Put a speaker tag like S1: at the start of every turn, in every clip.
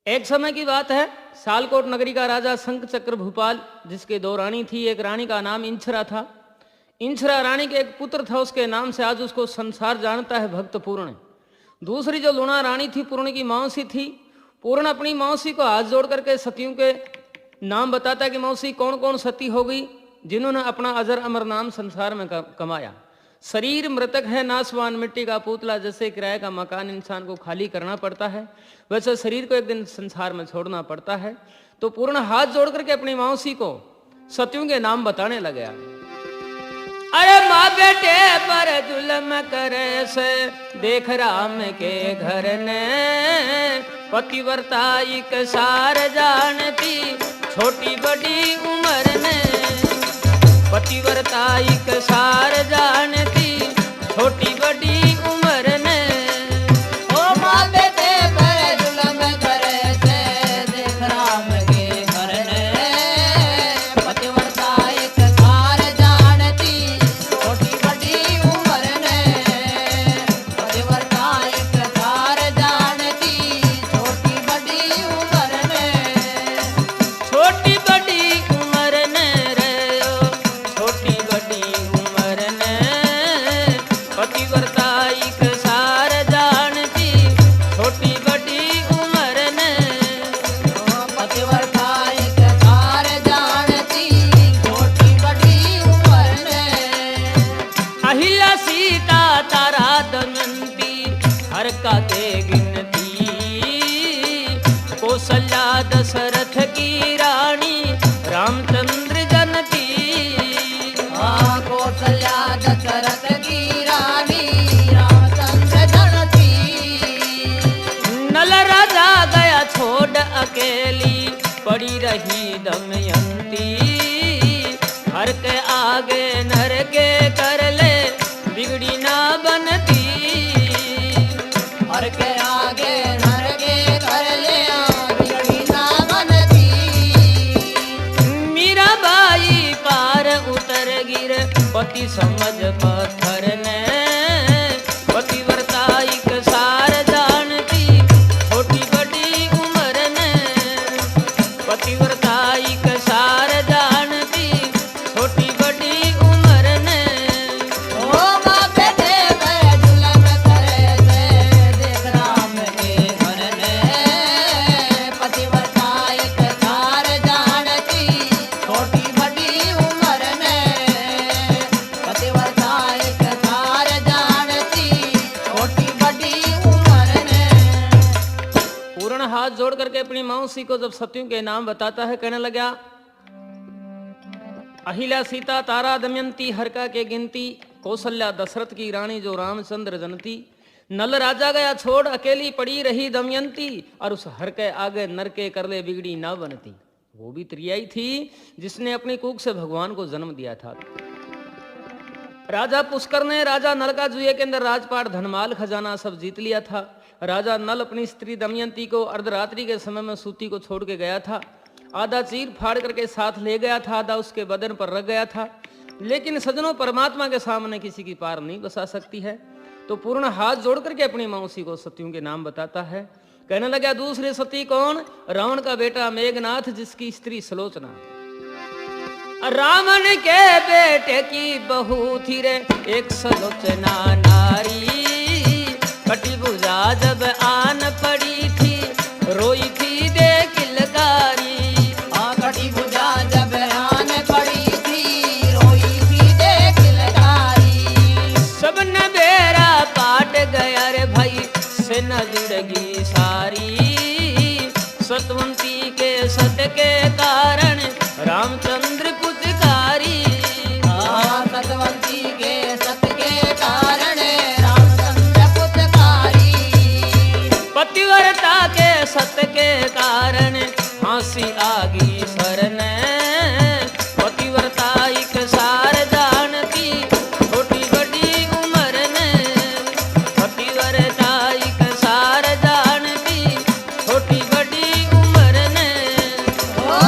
S1: एक समय की बात है, सालकोट नगरी का राजा शंख चक्र भूपाल, जिसके दो रानी थी। एक रानी का नाम इंचरा था। इंचरा रानी के एक पुत्र था, उसके नाम से आज उसको संसार जानता है, भक्त पूर्ण। दूसरी जो लूणा रानी थी, पूर्ण की मौसी थी। पूर्ण अपनी मौसी को हाथ जोड़ करके सतियों के नाम बताता है कि मौसी कौन कौन सती हो गई जिन्होंने अपना अजर अमर नाम संसार में कमाया। शरीर मृतक है, नासवान मिट्टी का पुतला। जैसे किराए का मकान इंसान को खाली करना पड़ता है, वैसे शरीर को एक दिन संसार में छोड़ना पड़ता है। तो पूर्ण हाथ जोड़ करके अपनी मौसी को सतियों के नाम बताने लगा। अरे माँ बेटे पर जुल्म करे से देख राम के घर ने, पतिव्रता एक सार जानती छोटी बड़ी उम्र ने। पतिव्रता एक सार जानती छोटी बड़ी उम्र ने।
S2: ओ माँ बेटे पर जुल्म करे से देख राम के घर ने, पतिव्रता एक सार जानती छोटी बड़ी उम्र ने। पतिव्रता एक सार जानती छोटी बड़ी उम्र ने।
S1: छोटी बड़ी उम्र ने रे ओ, छोटी बड़ी उम्र ने। पतिव्रता एक सार जानती छोटी बड़ी उम्र ने।
S2: पतिव्रता एक सार जानती छोटी बड़ी उम्र ने।
S1: अहिल्या सीता तारा दमयंती हर का के गिनती। कौशल्या दशरथ की रानी रामचंद्र जनती।
S2: कौशल्या दशरथ की रानी रामचंद्र जनती।
S1: नल राजा गया छोड़ अकेली पड़ी रही दमयंती। हर के आगे नर के कर ले बिगड़ी ना बनती।
S2: हर के आगे नर के कर ले बिगड़ी ना बनती।
S1: मीराबाई पार उतर गिर पति समझ पत्थर ने। पतिव्रता एक सार जानती छोटी बड़ी उम्र ने। पतिव्रता एक सार जानती छोटी बड़ी उम्र ने।
S2: ओ माँ बेटे पर जुल्म करे से देख राम के घर ने, पतिव्रता एक सार जानती छोटी बड़ी उम्र ने। पतिव्रता एक सार जानती छोटी बड़ी उम्र ने।
S1: पूर्ण हाथ जोड़ करके अपनी मौसी को जब सतियों के नाम बताता है, कहने लगा अहिल्या सीता तारा दमयंती हरका के गिनती। कौशल्या दशरथ की रानी जो रामचंद्र जनती। नल राजा गया छोड़ अकेली पड़ी रही दमयंती। और उस हर के आगे नर के कर ले बिगड़ी ना बनती। वो भी त्रियाई थी जिसने अपनी कूख से भगवान को जन्म दिया था। राजा पुष्कर ने राजा नल का जुए के अंदर राजपाट धनमाल खजाना सब जीत लिया था। राजा नल अपनी स्त्री दमयंती को अर्धरात्रि के समय में सूती को छोड़ के गया था। आधा चीर फाड़ करके साथ ले गया था, आधा उसके बदन पर रख गया था। लेकिन सजनों, परमात्मा के सामने किसी की पार नहीं बसा सकती है। तो पूर्ण हाथ जोड़ करके अपनी मौसी को सतियों के नाम बताता है। कहने लगा दूसरे सती कौन? रावण का बेटा मेघनाथ, जिसकी स्त्री सलोचना। रावण के बेटे की बहू थी रे एक सलोचना नारी। कटी भुजा जब आन पड़ी थी रोई थी देख लकारी।
S2: कटी भुजा जब आन पड़ी थी रोई थी देख लकारी।
S1: सब न बेरा पाट गया रे भाई से न जुड़गी सारी। सतवंती के सत के कारण रामचंद्र पुचकारी।
S2: सतवंती के सत के कारण रामचंद्र पुचकारी।
S1: पतिव्रता के सत के कारण फांसी आगी शरण। पतिव्रता एक सार जानती छोटी बड़ी उम्र ने। पतिव्रता एक सार जानती छोटी बड़ी उम्र ने।
S2: ओ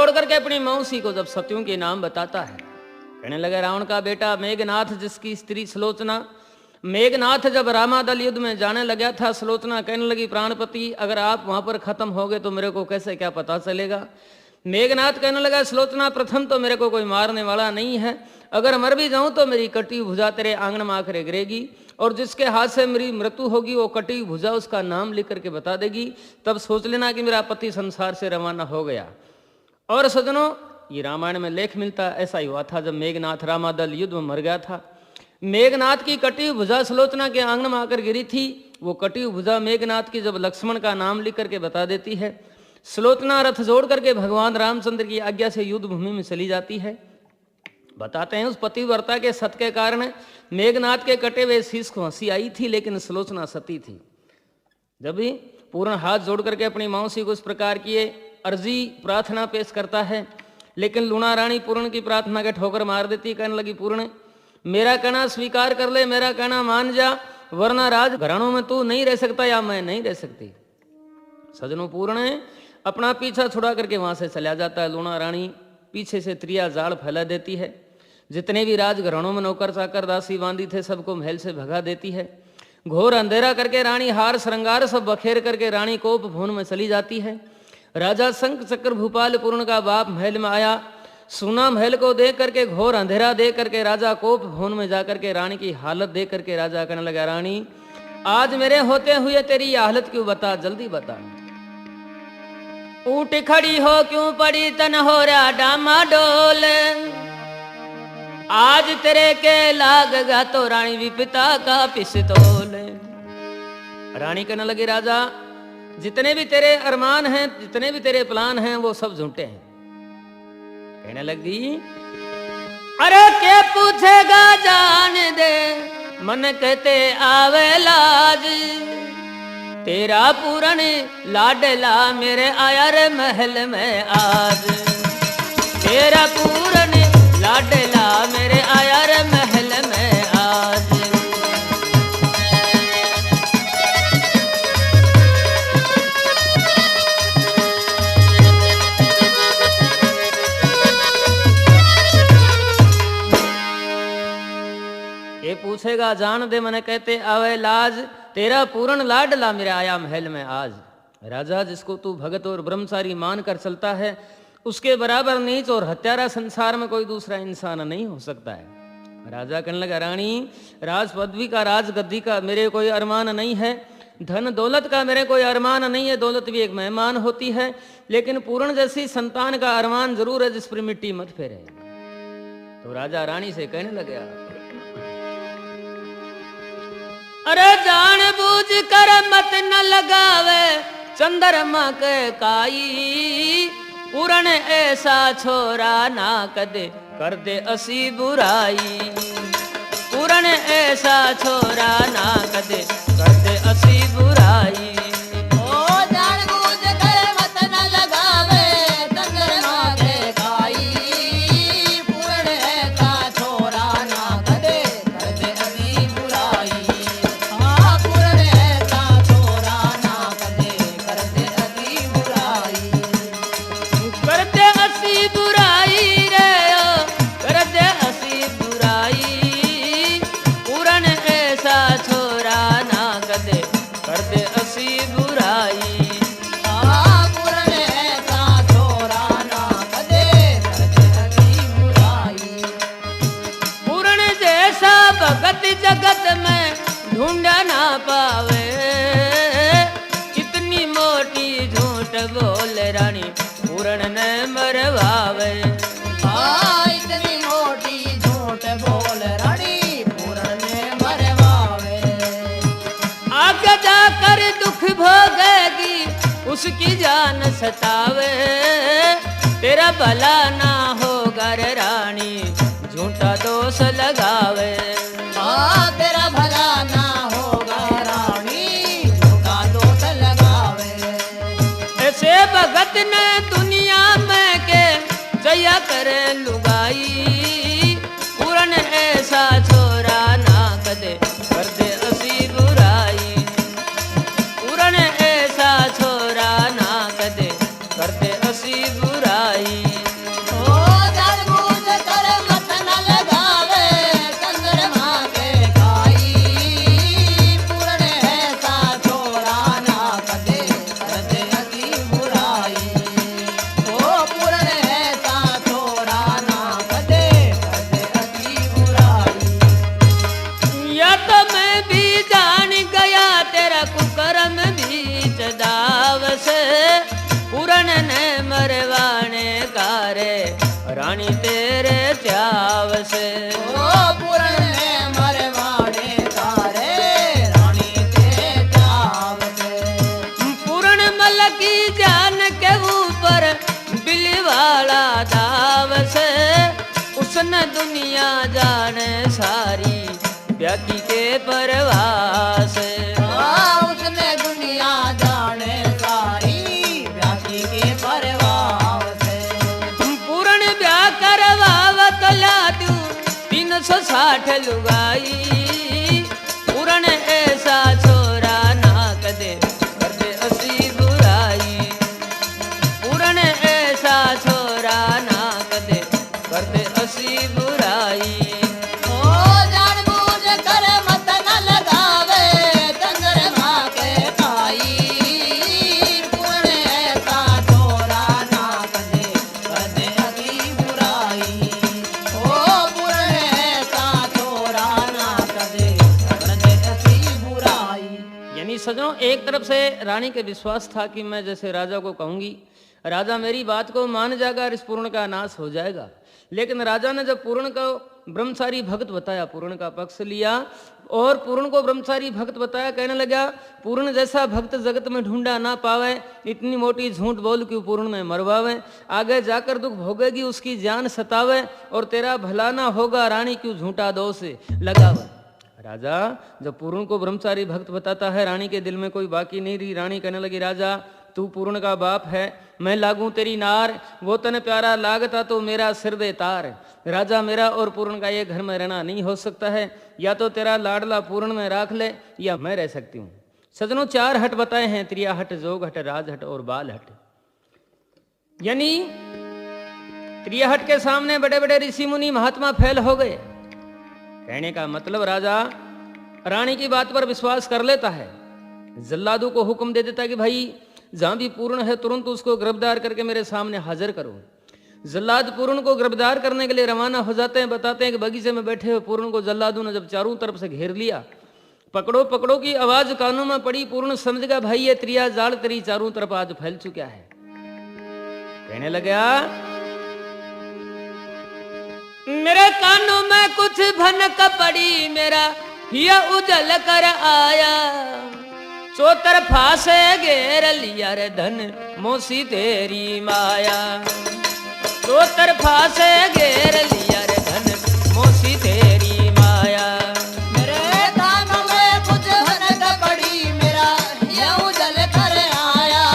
S1: जोड़ करके अपनी मौसी को जब सत्यु के नाम बताता है, कहने लगे रावण का बेटा मेघनाथ जिसकी स्त्री सुलोचना, मेघनाथ जब रामादल युद्ध में जाने लगा था, सुलोचना कहने लगी प्राणपति अगर आप वहां पर खत्म हो गए तो मेरे को कैसे क्या पता चलेगा। मेघनाथ कहने लगा सुलोचना प्रथम तो मेरे को कोई मारने वाला नहीं है, अगर मर भी जाऊं तो मेरी कटी भुजा तेरे आंगन में आकर गिरेगी और जिसके हाथ से मेरी मृत्यु होगी वो कटी भुजा उसका नाम लिख करके बता देगी, तब सोच लेना कि मेरा पति संसार से रवाना हो गया। और सज्जनों ये रामायण में लेख मिलता ऐसा ही हुआ था जब मेघनाथ रामादल युद्ध में मर गया था। मेघनाथ की कटी भुजा सुलोचना के आंगन में आकर गिरी थी, वो कटी भुजा मेघनाथ की जब लक्ष्मण का नाम लिख करके बता देती है, सुलोचना रथ जोड़ करके भगवान रामचंद्र की आज्ञा से युद्ध भूमि में चली जाती है। बताते हैं उस पतिव्रता के सत के कारण मेघनाथ के कटे हुए शीश को हंसी आई थी, लेकिन सुलोचना सती थी। जब भी पूर्ण हाथ जोड़ करके अपनी मौसी को इस प्रकार की अर्जी प्रार्थना पेश करता है, लेकिन लूणा रानी पूर्ण की प्रार्थना के ठोकर मार देती। कहने लगी पूर्ण मेरा कहना स्वीकार कर ले, मेरा कहना मान जा, वरना राज घरानों में तू नहीं रह सकता या मैं नहीं रह सकती। सजनों पूर्ण अपना पीछा छुड़ा करके वहां से चला जाता है। लूणा रानी पीछे से त्रिया जाल फैला देती है, जितने भी राजघरानों में नौकर चाकर दासी बांदी थे सबको महल से भगा देती है। घोर अंधेरा करके रानी हार श्रृंगार सब बखेर करके रानी कोप भवन में चली जाती है। राजा शंख चक्र भूपाल पूर्ण का बाप महल में आया, सुना महल को देख करके घोर अंधेरा देख करके राजा कोप भवन में जाकर के रानी की हालत देख करके राजा कहने लगा रानी आज मेरे होते हुए तेरी ये हालत क्यों, बता जल्दी बता। ऊट खड़ी हो क्यों पड़ी तन हो रहा डामाडोल, आज तेरे के लागगा तो रानी विपिता का पिस्तौल। रानी कहने लगी राजा जितने भी तेरे अरमान हैं, जितने भी तेरे प्लान हैं वो सब झूठे हैं। कहने लगी अरे के पूछेगा जान दे मन कहते आवे लाज, तेरा पूरन लाडला मेरे आया रे महल में आज, तेरा पूरन लाडला मेरे आया रे महल में आज। ये पूछेगा जान दे मने कहते आवे लाज, तेरा पूर्ण लाडला मेरे आया महल में आज। राजा जिसको तू भगत और ब्रह्मचारी मान कर चलता है उसके बराबर नीच और हत्यारा संसार में कोई दूसरा इंसान नहीं हो सकता है। राजा कहने लगा रानी राज पदवी का राज गद्दी का मेरे कोई अरमान नहीं है, धन दौलत का मेरे कोई अरमान नहीं है, दौलत भी एक मेहमान होती है, लेकिन पूर्ण जैसी संतान का अरमान जरूर है जिस पर मिट्टी मत फेरे। तो राजा रानी से कहने लगा अरे जान बूझ कर मत न लगावे चंद्रमा के काई, पूर्ण ऐसा छोरा ना कदे कर दे असी बुराई, पूर्ण ऐसा छोरा ना कदे कर दे असी बुराई।
S2: ओ जान बूझ कर मत न लगावे चंद्रमा के काई, पूर्ण ऐसा छोरा ना कदे कर दे असी बुराई, हाँ पूर्ण ऐसा छोरा ना कदे कर दे असी बुराई।
S1: करते असी बुराई रे ओ, करते असी बुराई, पूर्ण ऐसा छोरा ना कदे करते असी बुराई।
S2: हाँ पूर्ण ऐसा छोरा ना कदे कर दे असी बुराई।
S1: पूर्ण जैसा भगत जगत में ढूंढा ना पावे, कितनी मोटी झूठ बोल रानी पूर्ण ने मरवावे।
S2: हाँ इतनी मोटी झूठ बोल रानी पूर्ण ने मरवावे।
S1: आगे जाकर दुख भोगेगी उसकी जान सतावे, तेरा भला ना होगा रे रानी झूठा दोष लगावे।
S2: हाँ तेरा भला ना होगा रानी झूठा दोष लगावे।
S1: ऐसे भगत ने दुनिया में के जया करे लुगाई, पूर्ण ऐसा छोरा ना कदे कर दे असी बुराई, पूर्ण ऐसा छोरा ना कदे कर दे असी बुराई। उसने दुनिया जाने सारी व्याकी के परवास।
S2: उसने दुनिया जाने सारी व्यासी के परवास।
S1: पूर्ण ब्याह करवावत लादू 360 लुगाई। पूर्ण ऐसा छोरा ना कदे करते असी बुराई। पूर्ण ऐसा छोरा ना कदे करते असी बुराई।
S2: जानबूझ कर मत न लगावे चंद्रमा के पाई। पूर्ण ऐसा छोरा ना कदे करते अति बुराई। पूर्ण ऐसा छोरा ना कदे करते अति बुराई।
S1: यानी सजनों, एक तरफ से रानी के विश्वास था कि मैं जैसे राजा को कहूंगी, राजा मेरी बात को मान जाएगा और इस पूर्ण का नाश हो जाएगा। लेकिन राजा ने जब पूर्ण को ब्रह्मचारी भक्त बताया, पूर्ण का पक्ष लिया और पूर्ण को ब्रह्मचारी भक्त बताया, कहने लगा पूर्ण जैसा भक्त जगत में ढूंढा ना पावे, इतनी मोटी झूठ बोल क्यों पूर्ण में मरवावे। आगे जाकर दुख भोगेगी उसकी जान सतावे, और तेरा भला ना होगा रानी क्यों झूठा दोष लगावे। राजा जब पूर्ण को ब्रह्मचारी भक्त बताता है, रानी के दिल में कोई बाकी नहीं रही। रानी कहने लगी, राजा तू पूर्ण का बाप है, मैं लागू तेरी नार, वो तने प्यारा लागता तो मेरा सिर दे तार। राजा, मेरा और पूर्ण का ये घर में रहना नहीं हो सकता है, या तो तेरा लाडला पूर्ण में राख ले या मैं रह सकती हूँ। सजनों, 4 हट बताए हैं, त्रिया हट, जोग हट, राज हट और बाल हट। यानी त्रिया हट के सामने बड़े बड़े ऋषि मुनि महात्मा फैल हो गए। कहने का मतलब राजा रानी की बात पर विश्वास कर लेता है। जल्लादू को हुक्म दे देता है कि भाई जहां भी पूर्ण है तुरंत उसको गिरफ्तार करके मेरे सामने हाजिर करो। जल्लाद पूर्ण को गिरफ्तार करने के लिए रवाना हो जाते हैं। बताते हैं कि बगीचे में बैठे हुए पूर्ण को जल्लादू ने जब चारों तरफ से घेर लिया, पकड़ो पकड़ो की आवाज कानों में पड़ी। पूर्ण समझ गया भाई ये त्रिया जाल तेरी चारों तरफ आज फैल चुका है। कहने लगा, मेरे कानों में कुछ भनक पड़ी, मेरा हिया उजल कर आया। चौतरफा से घेर लिया रे धन मोसी तेरी माया। चौतरफा से घेर लिया रे धन मोसी तेरी माया।
S2: मेरे कानों में कुछ भनक पड़ी, मेरा हिया उजल कर आया।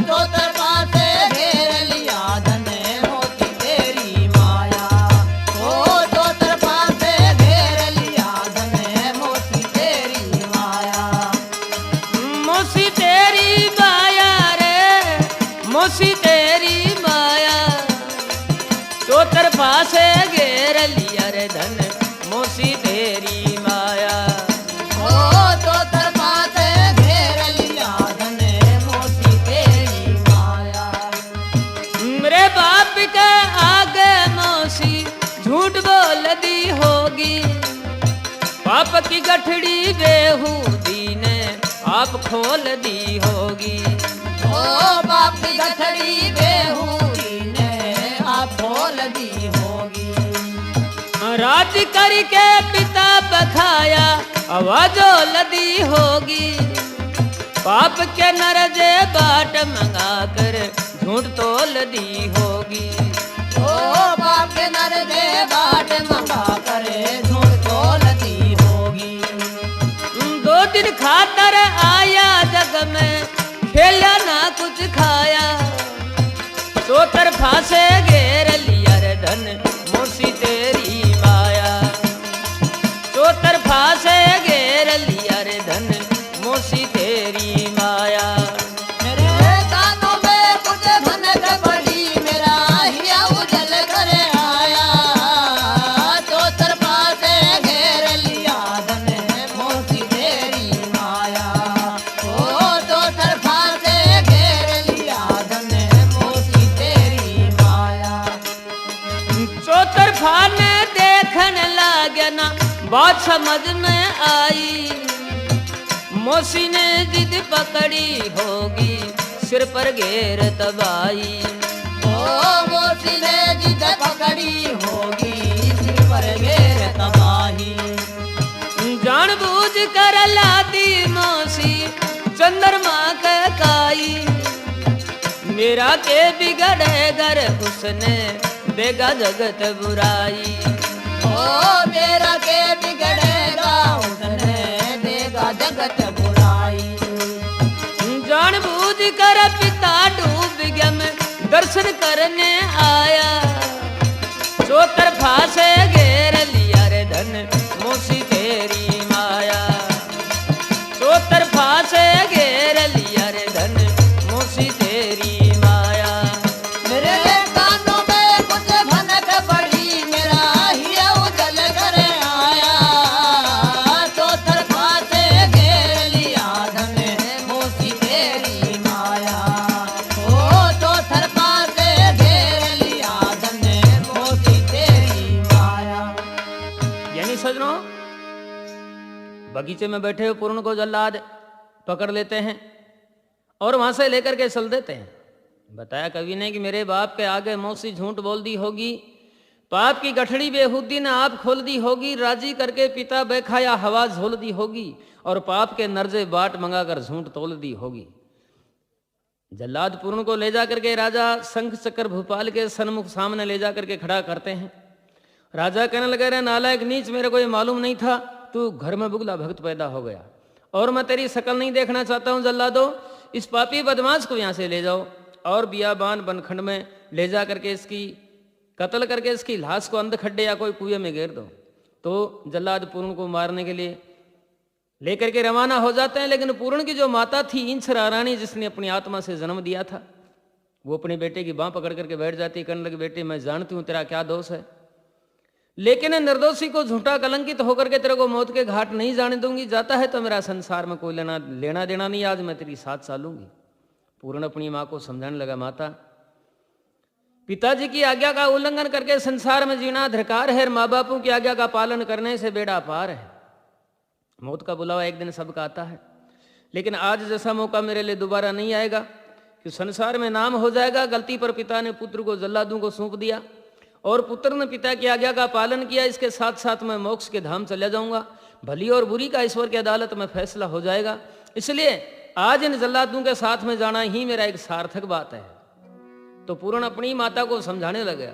S2: चौतरफा से घेर लिया धन मोसी तेरी माया। चौतरफा से घेर लिया धन मोसी तेरी माया।
S1: मोसी तेरी माया रे, मोसी तेरी माया। चौतरफा से घेर लिया रे धन मोसी तेरी माया।
S2: चौतरफा से घेर लिया धन मोसी तेरी माया।
S1: मेरे बाप के आगे मौसी झूठ बोल दी होगी। पाप की गठड़ी बेहूदी ने आप खोल दी होगी।
S2: बाप की गठड़ी बेहूदी ने आप खोल दी होगी।
S1: राज करके पिता बखाया आवाजो लदी होगी। पाप के नरजे बाट मंगा कर झूठ तोल दी होगी।
S2: बाप के नरजे बाट मंगा कर झूठ तोल दी होगी।
S1: 2 दिन खातर आया जग में, खेला ना कुछ खाया। चौतरफा से घेर लिया रे धन मोसी तेरी माया। चौतरफा से घेर लिया रे धन मोसी तेरी माया।
S2: मेरे कानों में कुछ भनक पड़ी, मेरा हिया उजल कर आया। चौतरफा से घेर लिया धन मोसी तेरी माया। चौतरफा से घेर लिया धन मोसी तेरी माया।
S1: चौतरफा ने देखने लागे ना बात समझ में आई। मोसी ने जिद पकड़ी होगी, सिर पर घेर तबाई।
S2: मोसी ने जिद पकड़ी होगी, सिर पर घेर तबाही।
S1: जानबूझ कर लादी मोसी चंद्रमा के काई। मेरा के बिगड़े घर उसने देगा जगत बुराई।
S2: ओ मेरा के बिगड़ेगा उसने देगा जगत बुराई।
S1: जान बूझ कर पिता डूब गया मैं दर्शन करने आया, चौतरफा से घेर लिया रे धन मोसी तेरी माया, चौतरफा से घेर लिया रे धन मोसी तेरी माया।
S2: मेरे कानों में कुछ भनक पड़ी मेरा हिया उजल कर आया, चौतरफा से घेर लिया धन मोसी तेरी माया। ओ चौतरफा से घेर लिया धन मोसी तेरी माया।
S1: यानी सजनों, बगीचे में बैठे हुए पूर्ण को जल्लाद पकड़ लेते हैं और वहां से लेकर के चल देते हैं। बताया कवि ने कि मेरे बाप के आगे मौसी झूठ बोल दी होगी, पाप की गठड़ी बेहुदी ने आप खोल दी होगी, राजी करके पिता बेखाया हवा झोल दी होगी और पाप के नर्जे बाट मंगाकर झूठ तोल दी होगी। जल्लाद पूर्ण को ले जाकर के राजा शंख चक्र भूपाल के सन्मुख सामने ले जाकर के खड़ा करते हैं। राजा कहने लगे, रे नालायक नीच, मेरे को ये मालूम नहीं था तू घर में बुगला भक्त पैदा हो गया और मैं तेरी शकल नहीं देखना चाहता हूं। जल्लादो, इस पापी बदमाश को यहां से ले जाओ और बियाबान बनखंड में ले जा करके इसकी कत्ल करके इसकी लाश को अंध खड्डे या कोई कुएं में घेर दो। तो जल्लाद पूर्ण को मारने के लिए लेकर के रवाना हो जाते हैं। लेकिन पूर्ण की जो माता थी इंचरा रानी, जिसने अपनी आत्मा से जन्म दिया था, वो अपने बेटे की बांह पकड़ करके बैठ जाती, कहने लगी, बेटे मैं जानती हूं तेरा क्या दोष है, लेकिन निर्दोषी को झूठा कलंकित होकर के तेरे को मौत के घाट नहीं जाने दूंगी। जाता है तो मेरा संसार में कोई लेना देना नहीं, आज मैं तेरी साथ चालूंगी। पूर्ण अपनी माँ को समझाने लगा, माता पिताजी की आज्ञा का उल्लंघन करके संसार में जीना धिक्कार है, माँ बापों की आज्ञा का पालन करने से बेड़ा पार है। मौत का बुलावा एक दिन सबका आता है, लेकिन आज जैसा मौका मेरे लिए दोबारा नहीं आएगा कि संसार में नाम हो जाएगा। गलती पर पिता ने पुत्र को जल्लादों को सौंप दिया और पुत्र ने पिता की आज्ञा का पालन किया। इसके साथ साथ मैं मोक्ष के धाम चला जाऊंगा, भली और बुरी का ईश्वर की अदालत में फैसला हो जाएगा। इसलिए आज इन जल्लादों के साथ में जाना ही मेरा एक सार्थक बात है। तो पूर्ण अपनी माता को समझाने लगा,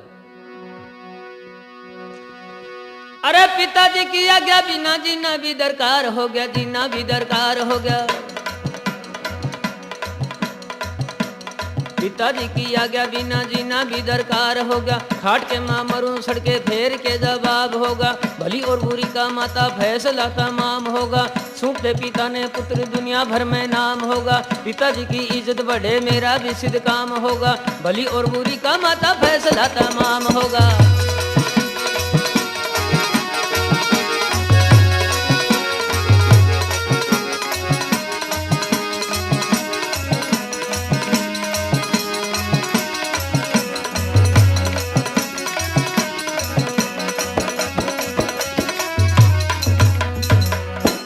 S1: अरे पिताजी की आज्ञा बिना जीना भी दरकार हो गया, जीना भी दरकार हो गया। पिताजी की आज्ञा बिना जीना भी दरकार होगा, खाट के मां मरूं सड़के फेर के जवाब होगा, भली और बुरी का माता फैसला तमाम होगा। सूंपते पिता ने पुत्र दुनिया भर में नाम होगा, पिताजी की इज्जत बढ़े मेरा भी सिद्ध काम होगा, भली और बुरी का माता फैसला तमाम होगा।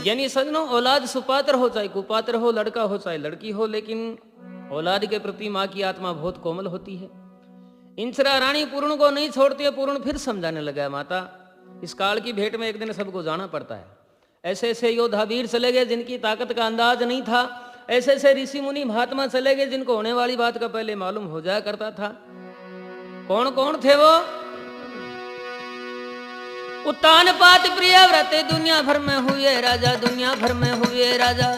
S1: यानी सजनों, औलाद सुपात्र हो चाहे कुपात्र हो, लड़का हो चाहे लड़की हो, लेकिन औलाद के प्रति माँ की आत्मा बहुत कोमल होती है। इंचरा रानी पूर्ण को नहीं छोड़ती है। पूर्ण फिर समझाने लगा, माता इस काल की भेंट में एक दिन सबको जाना पड़ता है। ऐसे ऐसे योद्धा वीर चले गए जिनकी ताकत का अंदाज नहीं था, ऐसे ऐसे ऋषि मुनि महात्मा चले गए जिनको होने वाली बात का पहले मालूम हो जाया करता था। कौन कौन थे वो? उत्तान पात प्रिय व्रत दुनिया भर में हुए राजा, दुनिया भर में हुए राजा।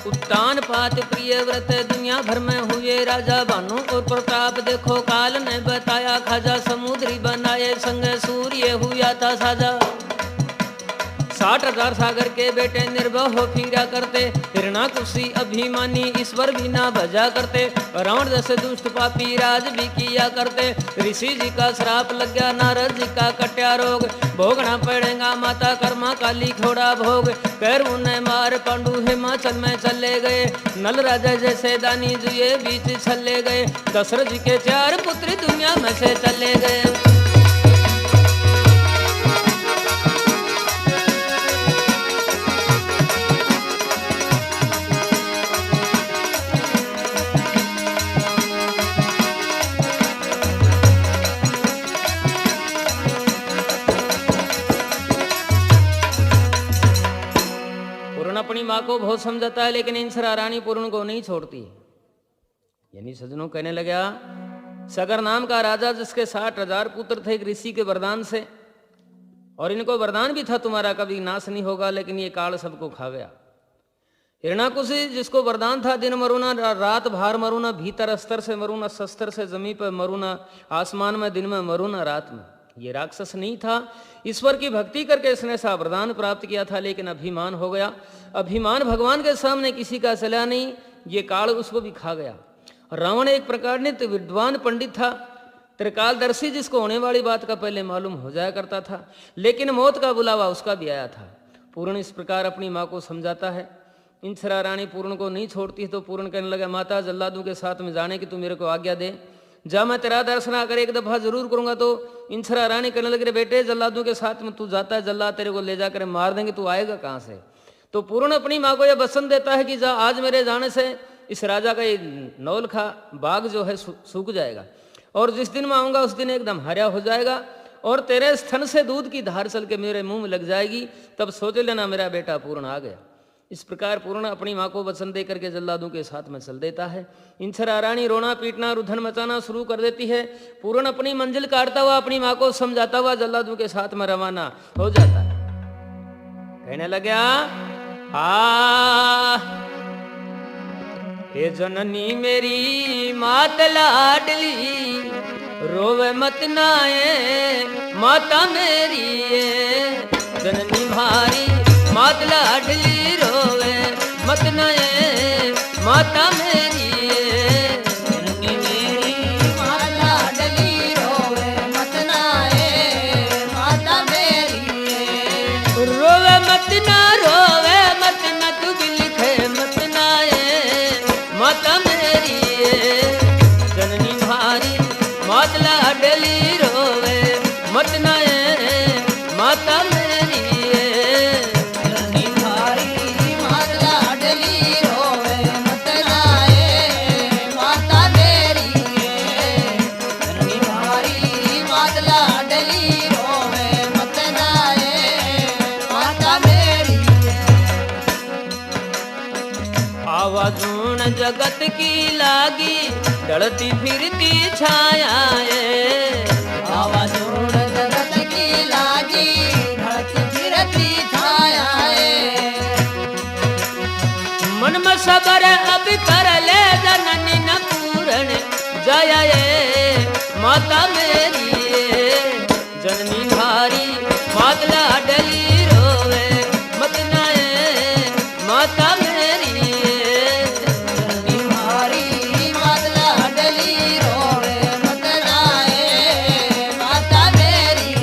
S1: उत्तान पात प्रिय व्रत दुनिया भर में हुए राजा, भानु और प्रताप देखो काल ने बताया खाजा, समुद्री बनाए संग सूर्य हुआ था साजा। 60,000 सागर के बेटे निर्भय हो फिरा करते, हिरणा कुशी अभिमानी ईश्वर भी ना भजा करते, रावण जैसे दुष्ट पापी राज भी किया करते। ऋषि जी का श्राप लग गया, नारद जी का कट्या रोग, भोगना पड़ेगा माता कर्मा काली घोड़ा भोग। पैर उन्हें मार पांडु हिमाचल में चले गए, नल राजा जैसे दानी जुए बीच चले गए, दशरथ जी के 4 पुत्र दुनिया में से चले गए। अपनी माँ को बहुत समझाता है, लेकिन इंसरा रानी पूर्ण को नहीं छोड़ती। यानी सज्जनों कहने लगा, सगर नाम का राजा जिसके 60,000 पुत्र थे एक ऋषि के वरदान से, और इनको वरदान भी था तुम्हारा कभी नाश नहीं होगा, लेकिन ये काल सबको खा गया। हिरणाकुशी जिसको वरदान था दिन मरूना रात भार मरूना, भीतर अस्तर से मरूना, शस्त्र से जमीन पर मरूना, आसमान में दिन में मरूना रात में, ये राक्षस नहीं था। ईश्वर की भक्ति करके इसने ऐसा वरदान प्राप्त किया था, लेकिन अभिमान हो गया। अभिमान भगवान के सामने किसी का चला नहीं, ये काल उसको भी खा गया। रावण एक प्रकार ने तो विद्वान पंडित था, त्रिकालदर्शी, जिसको होने वाली बात का पहले मालूम हो जाया करता था, लेकिन मौत का बुलावा उसका भी आया था। पूर्ण इस प्रकार अपनी माँ को समझाता है। इंसरा रानी पूर्ण को नहीं छोड़ती, तो पूर्ण कहने लगा, माता जल्लादों के साथ में जाने की तू मेरे को आज्ञा दे, जा मैं तेरा दर्शन अगर एक दफा जरूर करूंगा। तो इंसरा रानी कहने लगे, बेटे जल्लादों के साथ में तू जाता है, जल्लाद तेरे को ले जाकर मार देंगे, तू आएगा कहाँ से। तो पूर्ण अपनी माँ को यह वचन देता है कि जा, आज मेरे जाने से इस राजा का ये नौलखा बाग जो है सूख जाएगा, और जिस दिन मैं आऊंगा उस दिन एकदम हरा हो जाएगा, और तेरे स्तन से दूध की धार चल के मेरे मुंह में लग जाएगी, तब सोच लेना मेरा बेटा पूर्ण आ गया। इस प्रकार पूर्ण अपनी माँ को वचन दे करके जल्लादों के साथ में चल देता है। इंसरा रानी रोना पीटना रुधन मचाना शुरू कर देती है। पूर्ण अपनी मंजिल काटता हुआ अपनी माँ को समझाता हुआ जल्लादों के साथ में रवाना हो जाता है। कहने लगा, हे जननी मेरी मात लाडली, रोवे मत नाए माता मेरी, जननी भारी मात लाडली, रोवे मत नाए माता मेरी,
S2: जननी मेरी मात लाडली, रोवे मत नाए माता मेरी,
S1: रोवे मत ना तू भी लिखे मत नाए माता मेरी, जननी भारी मात लाडली, रोवे मत नाए माता मेरी,
S2: जननी भारी मात लाडली, रोवे मत नाए माता मेरी, जननी भारी मात लाडली, रोवे मत नाए माता मेरी।
S1: आवाजून जगत की लागी, ढलती फिरती छायाए,
S2: आवाजून जगत की लागी, ढलती फिरती छायाए,
S1: मन में सबर अब कर ले जननी न पूर्ण जयाए माता मेरी, जननी भारी मात लाडली, रोवे मत नाए माता मेरी,
S2: जननी भारी मात लाडली, रोवे मत नाए माता मेरी,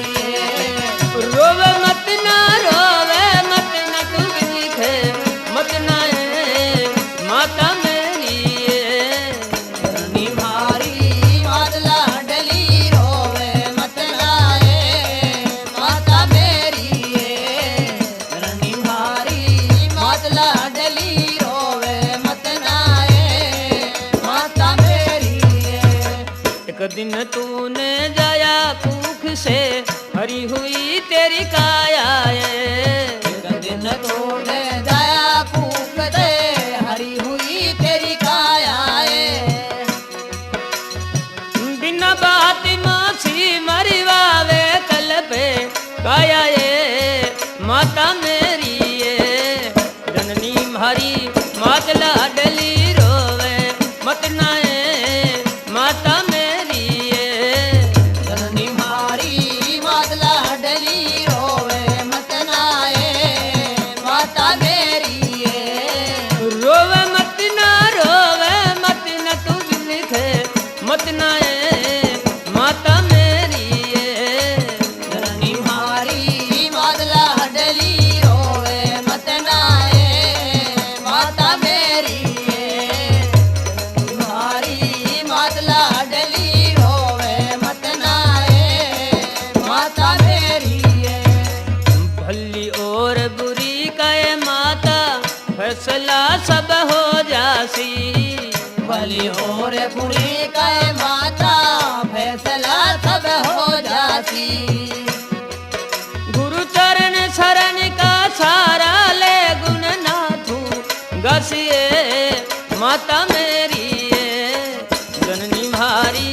S1: रोवे मत ना तू भी लिखे मत नाए माता मेरी,
S2: जननी भारी मात लाडली, रोवे मत नाए माता मेरी, जननी भारी मात लाडली, रोवे मत नाए माता मेरी।
S1: एक दिन तूने जाया भूख से हरी हुई तेरी काया,
S2: एक दिन तूने जाया भूख दे, हरी हुई तेरी कायाए,
S1: बिना बात मासी मरिवावे कल पे काया माता मेरी, जननी भारी मात लाडली, रोवे मत नाए माता मेरी,
S2: जननी भारी मात लाडली, रोवे मत नाए माता मेरी,
S1: रोवे मत ना तू भी लिखे मत नाए माता मेरी,
S2: जननी भारी मात लाडली, रोवे मत नाए माता मेरी, जननी भारी मात लाडली, रोवे मत नाए माता मेरी।
S1: भली और बुरी कहे माता फैसला सब हो जासी,
S2: भली और बुरी कहे माता फैसला सब हो जाती,
S1: गुरु चरण शरण का सारा ले गुण नाथू घसिए माता मेरी, जननी भारी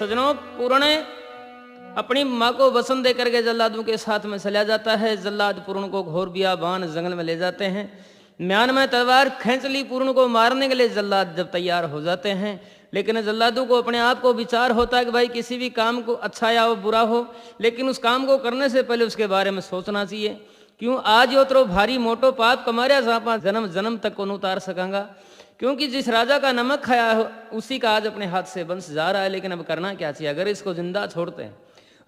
S1: सजनों, पूर्ण अपनी माँ को वसन दे करके जल्लादों के साथ में चला जाता है। जल्लाद पूर्ण को घोर बियाबान जंगल में ले जाते हैं। म्यान में तलवार खींच ली, पूर्ण को मारने के लिए जल्लाद जब तैयार हो जाते हैं, लेकिन जल्लादों को अपने आप को विचार होता है कि भाई किसी भी काम को अच्छा या वो बुरा हो, लेकिन उस काम को करने से पहले उसके बारे में सोचना चाहिए। क्यों आज योत्रो भारी मोटो पाप कमारिया जापा जन्म जन्म तक को न उतार सकांगा। क्योंकि जिस राजा का नमक खाया है उसी का आज अपने हाथ से वंश जा रहा है। लेकिन अब करना क्या चाहिए? अगर इसको जिंदा छोड़ते हैं,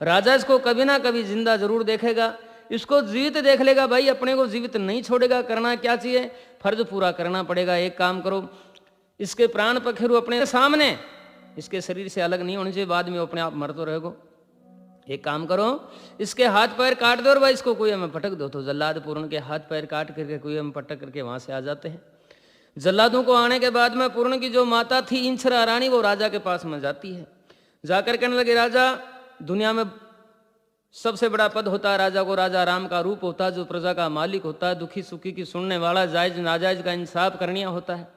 S1: राजा इसको कभी ना कभी जिंदा जरूर देखेगा, इसको जीवित देख लेगा, भाई अपने को जीवित नहीं छोड़ेगा। करना क्या चाहिए? फर्ज पूरा करना पड़ेगा। एक काम करो, इसके प्राण पखेरु अपने सामने, इसके शरीर से अलग नहीं होने चाहिए, बाद में अपने आप मर तो रहेगो। एक काम करो, इसके हाथ पैर काट दो और भाई इसको कुएं में पटक दो। तो जल्लाद पूर्ण के हाथ पैर काट करके कुएं में पटक करके वहां से आ जाते हैं। जल्लादों को आने के बाद में पूर्ण की जो माता थी इंचरा रानी, वो राजा के पास में जाती है। जाकर कहने लगे, राजा, दुनिया में सबसे बड़ा पद होता है राजा को, राजा राम का रूप होता है, जो प्रजा का मालिक होता है, दुखी सुखी की सुनने वाला, जायज नाजायज का इंसाफ करनिया होता है।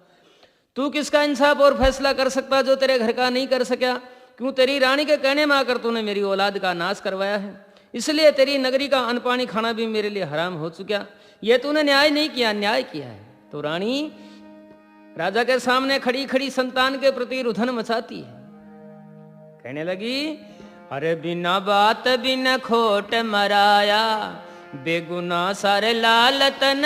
S1: तू किसका इंसाफ और फैसला कर सकता जो तेरे घर का नहीं कर सका? क्यों तेरी रानी के कहने में आकर तूने मेरी औलाद का नाश करवाया है, इसलिए तेरी नगरी का अन्न पानी खाना भी मेरे लिए हराम हो चुका। ये तूने न्याय नहीं किया, अन्याय किया है। तो रानी राजा के सामने खड़ी खड़ी संतान के प्रति रुधन मचाती है। कहने लगी, अरे बिना बात बिना खोट मराया, बेगुना सारे लाल तन,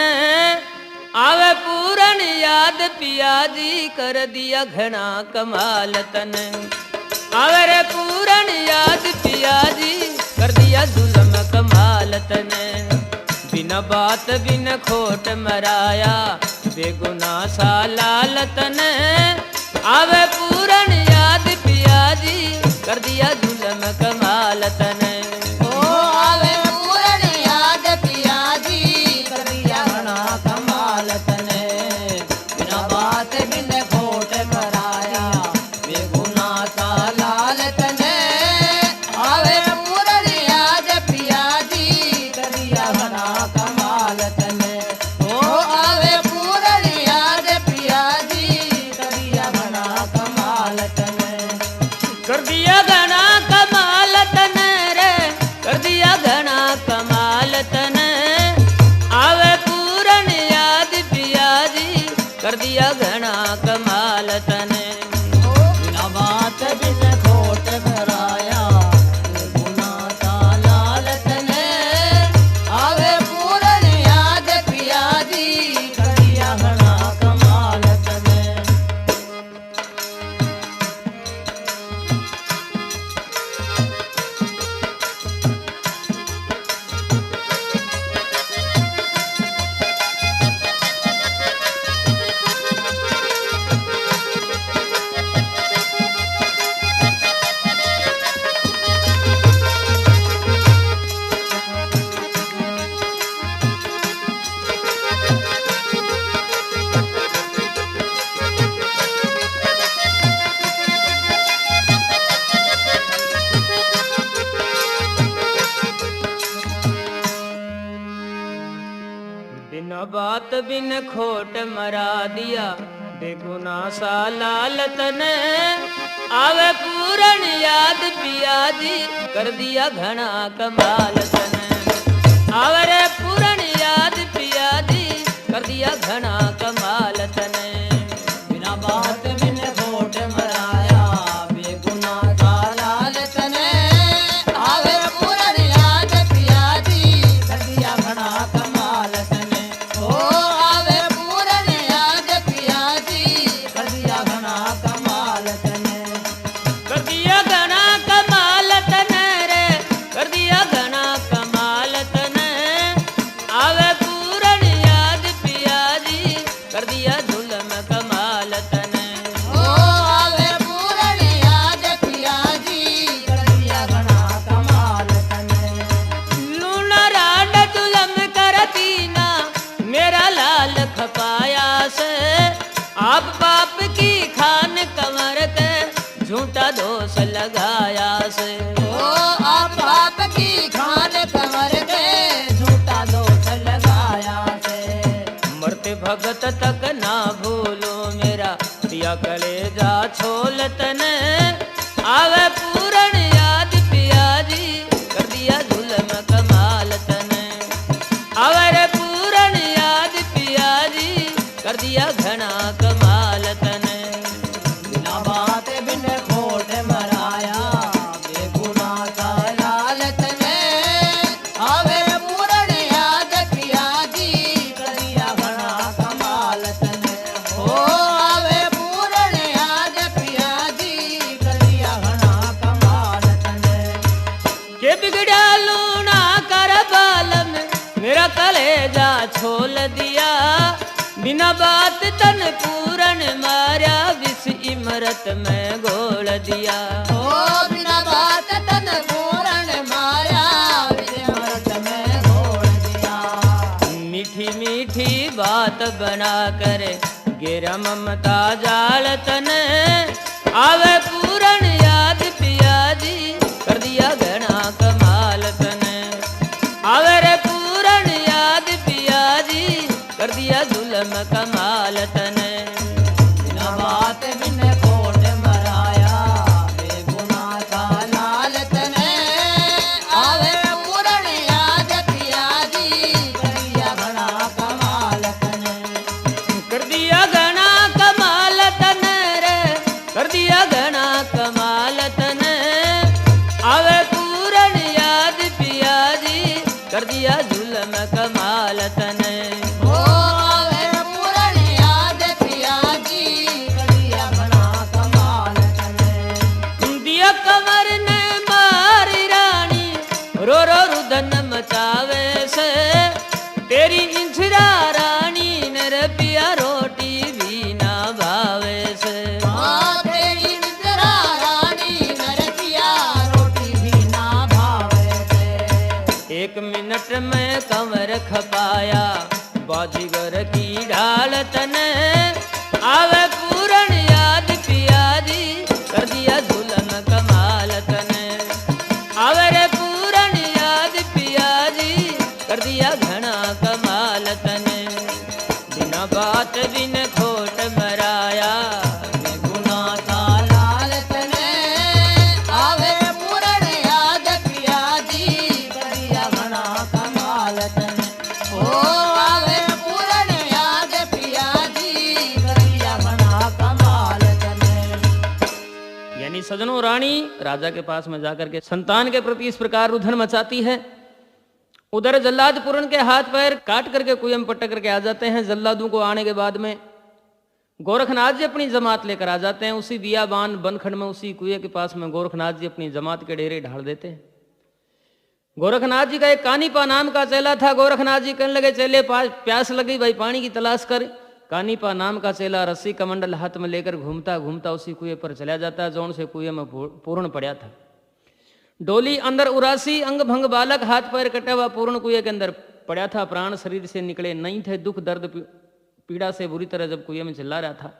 S1: आवे पूरन याद पिया जी, कर दिया घना कमाल तन। आवे रे पूरन याद पिया जी, कर दिया जुल्म कमाल तन। बिना बात बिना खोट मराया, बेगुना सा लाल तन, आवे पूरन याद पिया जी, कर दिया जुल्म कमाल तन।
S2: ओ आवे पूरन याद पिया जी, कर दिया घना कमाल तन। बिना बात बिन खोट मराया, बेगुना सा लाल तन, आवे पूरन याद पिया जी, कर दिया घना कमाल तन। ओ आवे पूरन याद पिया जी, कर दिया घना कमाल तन।
S1: कर दिया घना कमाल तन रे, कर दिया घना कमाल तन, आवे पूरन याद पिया जी, कर दिया घना कमाल तन।
S2: बिना बात बिन खोट भराया, गुना सा लाल तन, आवे पूरन याद पिया जी, कर दिया घना कमाल तन।
S1: बिना बात बिन खोट मरा दिया, बेगुना सा लाल तन, आवे पूरन याद पिया जी, कर दिया घना कमाल तन। आवे रे पूरन याद पिया जी, कर दिया घना कमाल तन।
S2: बिना बात बिन खोट मराया, बेगुना सा लाल तन, आवे पूरन याद पिया जी, कर दिया घना कमाल तन। ओ आवे पूरन याद पिया जी, कर दिया घना कमाल तन।
S1: कर दिया घना कमाल तन रे, कर दिया घना कमाल तन, आवे पूरन याद पिया जी, कर दिया जुल्म कमाल तन।
S2: ओ आवे पूरन याद पिया जी, कर दिया घना कमाल तन।
S1: लूना राड जुल्म करती ना, मेरा लाल खपाया से, आप पाप की खान कंवर के, झूठा दोष लगाया से।
S2: ओ आप पाप की खान कंवर के, झूठा दोष लगाया से।
S1: मरते भगत तक ना भूलो मेरा, पिया कलेजा छोल तन, आवे पूरा कर दिया घना कमाल तने।
S2: बिना बात बिन खोट मराया बेगुना का लालच ने आवे पूरण याद पिया जी कर दिया घना कमाल तने। ओ आवे पूरण याद पिया जी कर दिया घना कमाल तने।
S1: के बिगड़ा लूना कर बाल में मेरा कलेजा छोल दिया। बिना बात तन पूरन मारा विष इमरत में घोल दिया।
S2: ओ बिना बात तन पूरन मारा विष इमरत में घोल दिया।
S1: मीठी मीठी बात बना कर गिरा ममता जाल तने आवे पूरन याद पिया जी कर दिया घना कमाल तने। आवे रे पूरन याद पिया जी कर दिया जुलम कमाल तने।
S2: बिना बात बिन खोट मराया बेगुना का लालच ने आवे पूरण याद पिया जी कर दिया घना कमाल तने।
S1: कर दिया घना कमाल तने रे कर दिया घना कमाल तने। आवे पूरन याद पिया जी कर दिया जुलम कमाल तने।
S2: ओ आवे पूरण याद पिया जी कर दिया घना कमाल तने।
S1: दिया कमर ने मारी रानी रो रो रुदन मचावे से। तेरी इंछरा रानी नर पिया रोटी भी ना भावे से।
S2: हाँ तेरी निद्रा रानी नरसिया रोटी भी ना भावे से।
S1: एक मिनट में कमर खपाया बाजीगर की ढाल तने। आवे पूरन याद पिया जी कर दिया झूलन कमाल तने। आवे रे पूरन याद पिया जी कर दिया घना कमाल तने। बिना बात बिन खोट मराया
S2: गुना का लालच ने आवे पूरण याद पिया जी कर दिया घना कमाल तने। ओ आवे पूरण याद पिया जी कर दिया घना कमाल तने।
S1: यानी सजनों रानी राजा के पास में जाकर के संतान के प्रति इस प्रकार रुधन मचाती है। उधर जल्लाद पूर्ण के हाथ पैर काट करके कुएं में पटक करके आ जाते हैं। जल्लादों को आने के बाद में गोरखनाथ जी अपनी जमात लेकर आ जाते हैं। उसी बियाबान बनखंड में उसी कुएं के पास में गोरखनाथ जी अपनी जमात के डेरे ढाल देते हैं। गोरखनाथ जी का एक कानीपा नाम का चेला था। गोरखनाथ जी कहने लगे चेले प्यास लगी भाई पानी की तलाश कर। कानीपा नाम का चेला रस्सी कमंडल हाथ में लेकर घूमता घूमता उसी कुएं पर चला जाता है जौन से कुएं में पूर्ण पड़ा था। डोली अंदर उरासी अंग भंग बालक हाथ पैर कटा हुआ पूर्ण कुएं के अंदर पड़ा था। प्राण शरीर से निकले नहीं थे। दुख दर्द पीड़ा से बुरी तरह जब कुएं में चिल्ला रहा था।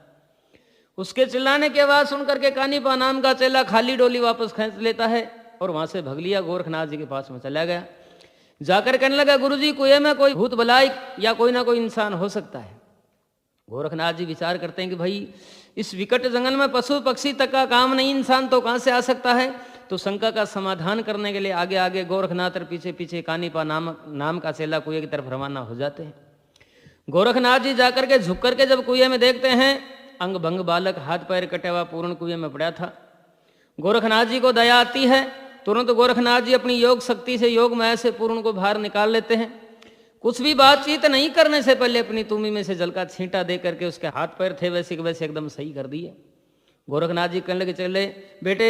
S1: उसके चिल्लाने की आवाज सुनकर के कानीपा नाम का चेला खाली डोली वापस खींच लेता है और वहां से भग लिया। गोरखनाथ जी के पास में चला गया। जाकर कहने लगा गुरुजी कुएं में कोई भूत भलाई या कोई ना कोई इंसान हो सकता है। गोरखनाथ जी विचार करते हैं कि भाई इस विकट जंगल में पशु पक्षी तक का काम नहीं, इंसान तो कहां से आ सकता है। तो शंका का समाधान करने के लिए आगे आगे गोरखनाथ और पीछे पीछे कानीपा नाम का चेला कुएं की तरफ रवाना हो जाते हैं। गोरखनाथ जी जाकर के झुक करके जब कुएं में देखते हैं अंग भंग बालक हाथ पैर कटा हुआ पूर्ण कुएं में पड़ा था। गोरखनाथ जी को दया आती है। तुरंत गोरखनाथ जी अपनी योग शक्ति से योग माया से पूर्ण को बाहर निकाल लेते हैं। कुछ भी बातचीत नहीं करने से पहले अपनी तुमी में से जल का छींटा दे करके उसके हाथ पैर थे वैसे के वैसे एकदम सही कर दिए। गोरखनाथ जी कहने लगे चले बेटे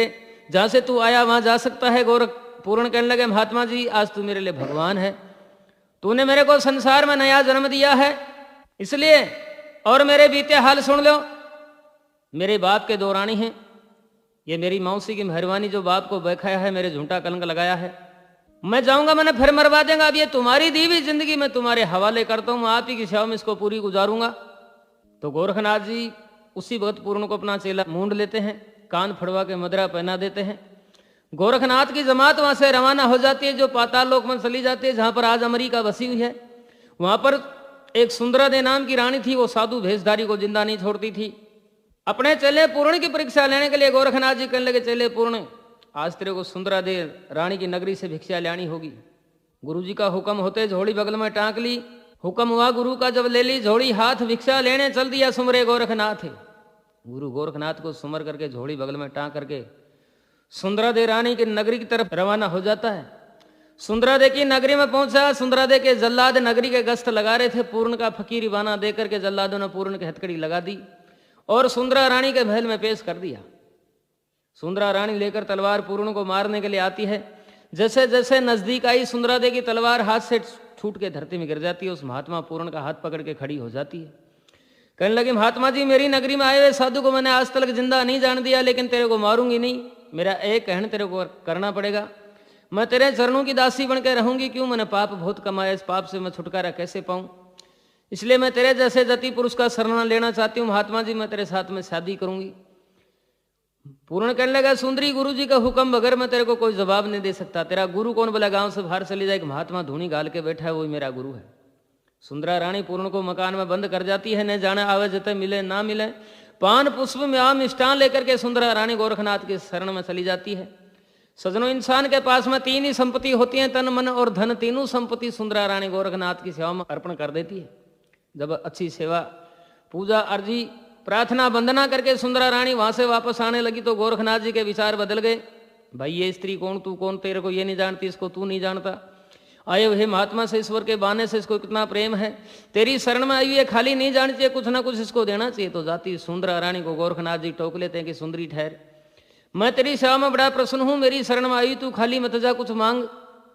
S1: जहां से तू आया वहां जा सकता है। गोरख पूर्ण कहने लगे महात्मा जी आज तू मेरे लिए भगवान है। तूने मेरे को संसार में नया जन्म दिया है इसलिए और मेरे बीते हाल सुन लो। मेरे बाप के दो रानी हैं। ये मेरी मौसी की मेहरबानी जो बाप को बखाया है मेरे झूठा कलंक लगाया है। मैं जाऊंगा मैंने फिर मरवा देगा। अब ये तुम्हारी दी हुई जिंदगी मैं तुम्हारे हवाले करता हूं। आप ही की सेवा में इसको पूरी गुजारूंगा। तो गोरखनाथ जी उसी वक्त पूर्ण को अपना चेला मूंड लेते हैं। कान फड़वा के मदरा पहना देते हैं। गोरखनाथ की जमात वहां से रवाना हो जाती है जो पाताल लोक में चली जाती है जहां पर आज अमेरिका बसी हुई है। वहां पर एक सुंदरा दे नाम की रानी थी। वो साधु भेषधारी को जिंदा नहीं छोड़ती थी। अपने चेले पूर्ण की परीक्षा लेने के लिए गोरखनाथ जी कहने लगे चेले पूर्ण आज तेरे को सुंदरा दे रानी की नगरी से भिक्षा लानी होगी। गुरुजी का हुक्म होते झोली बगल में टांक ली हुक्म हुआ गुरु का, जब ले ली झोड़ी हाथ, भिक्षा लेने चल दिया सुमरे गोरखनाथ। गुरु गोरखनाथ को सुमर करके झोड़ी बगल में टांग करके सुंदरादे रानी की नगरी की तरफ रवाना हो जाता है। सुंदरादे की नगरी में पहुंचा। सुंदरादे के जल्लाद नगरी के गश्त लगा रहे थे। पूर्ण का फकीर इबाना दे करके जल्लादों ने पूर्ण की हथकड़ी लगा दी और सुंदरा रानी के महल में पेश कर दिया। सुंदरा रानी लेकर तलवार पूर्ण को मारने के लिए आती है। जैसे जैसे नजदीक आई, सुंदरादे की तलवार हाथ से छूट के धरती में गिर जाती है। उस महात्मा पूर्ण का हाथ पकड़ के खड़ी हो जाती है। कहने लगी, महात्मा जी, मेरी नगरी में आए हुए साधु को मैंने आज तक जिंदा नहीं जान दिया, लेकिन तेरे को मारूंगी नहीं। मेरा एक कहन तेरे को करना पड़ेगा। मैं तेरे चरणों की दासी बन के रहूंगी। क्यों? मैंने पाप बहुत कमाया, इस पाप से मैं छुटकारा कैसे पाऊं? इसलिए मैं तेरे जैसे जति पुरुष का शरण लेना चाहती हूँ। महात्मा जी, मैं तेरे साथ में शादी करूंगी। पूर्ण कहने लगा, सुंदरी, गुरु जी का हुक्म बगैर मैं तेरे को कोई जवाब नहीं दे सकता। तेरा गुरु कौन? बोला, गांव से बाहर चली जाए, महात्मा धूनी गाल के बैठा है, वही मेरा गुरु है। सुंदरा रानी पूर्ण को मकान में बंद कर जाती है। न जाने आवे जते मिले ना मिले। पान पुष्प में आम मिष्टान लेकर के सुंदरा रानी गोरखनाथ के शरण में चली जाती है। सजनों, इंसान के पास में 3 ही संपत्ति होती है, तन मन और धन। तीनों संपत्ति सुंदरा रानी गोरखनाथ की सेवा में अर्पण कर देती है। जब अच्छी सेवा, पूजा, अर्जी, प्रार्थना, वंदना करके सुंदरा रानी वहां से वापस आने लगी तो गोरखनाथ जी के विचार बदल गए। भाई, ये स्त्री कौन, तू कौन? तेरे को ये नहीं जानती, इसको तू नहीं जानता। आए हुए महात्मा से, ईश्वर के बाने से इसको कितना प्रेम है। तेरी शरण में आई हुई है, खाली नहीं जानी चाहिए, कुछ ना कुछ इसको देना चाहिए। तो जाती सुंदरा रानी को गोरखनाथ जी टोक लेते हैं कि सुंदरी ठहर, मैं तेरी सेवा में बड़ा प्रसन्न हूं। मेरी शरण में आई, तू खाली मत जा, कुछ मांग,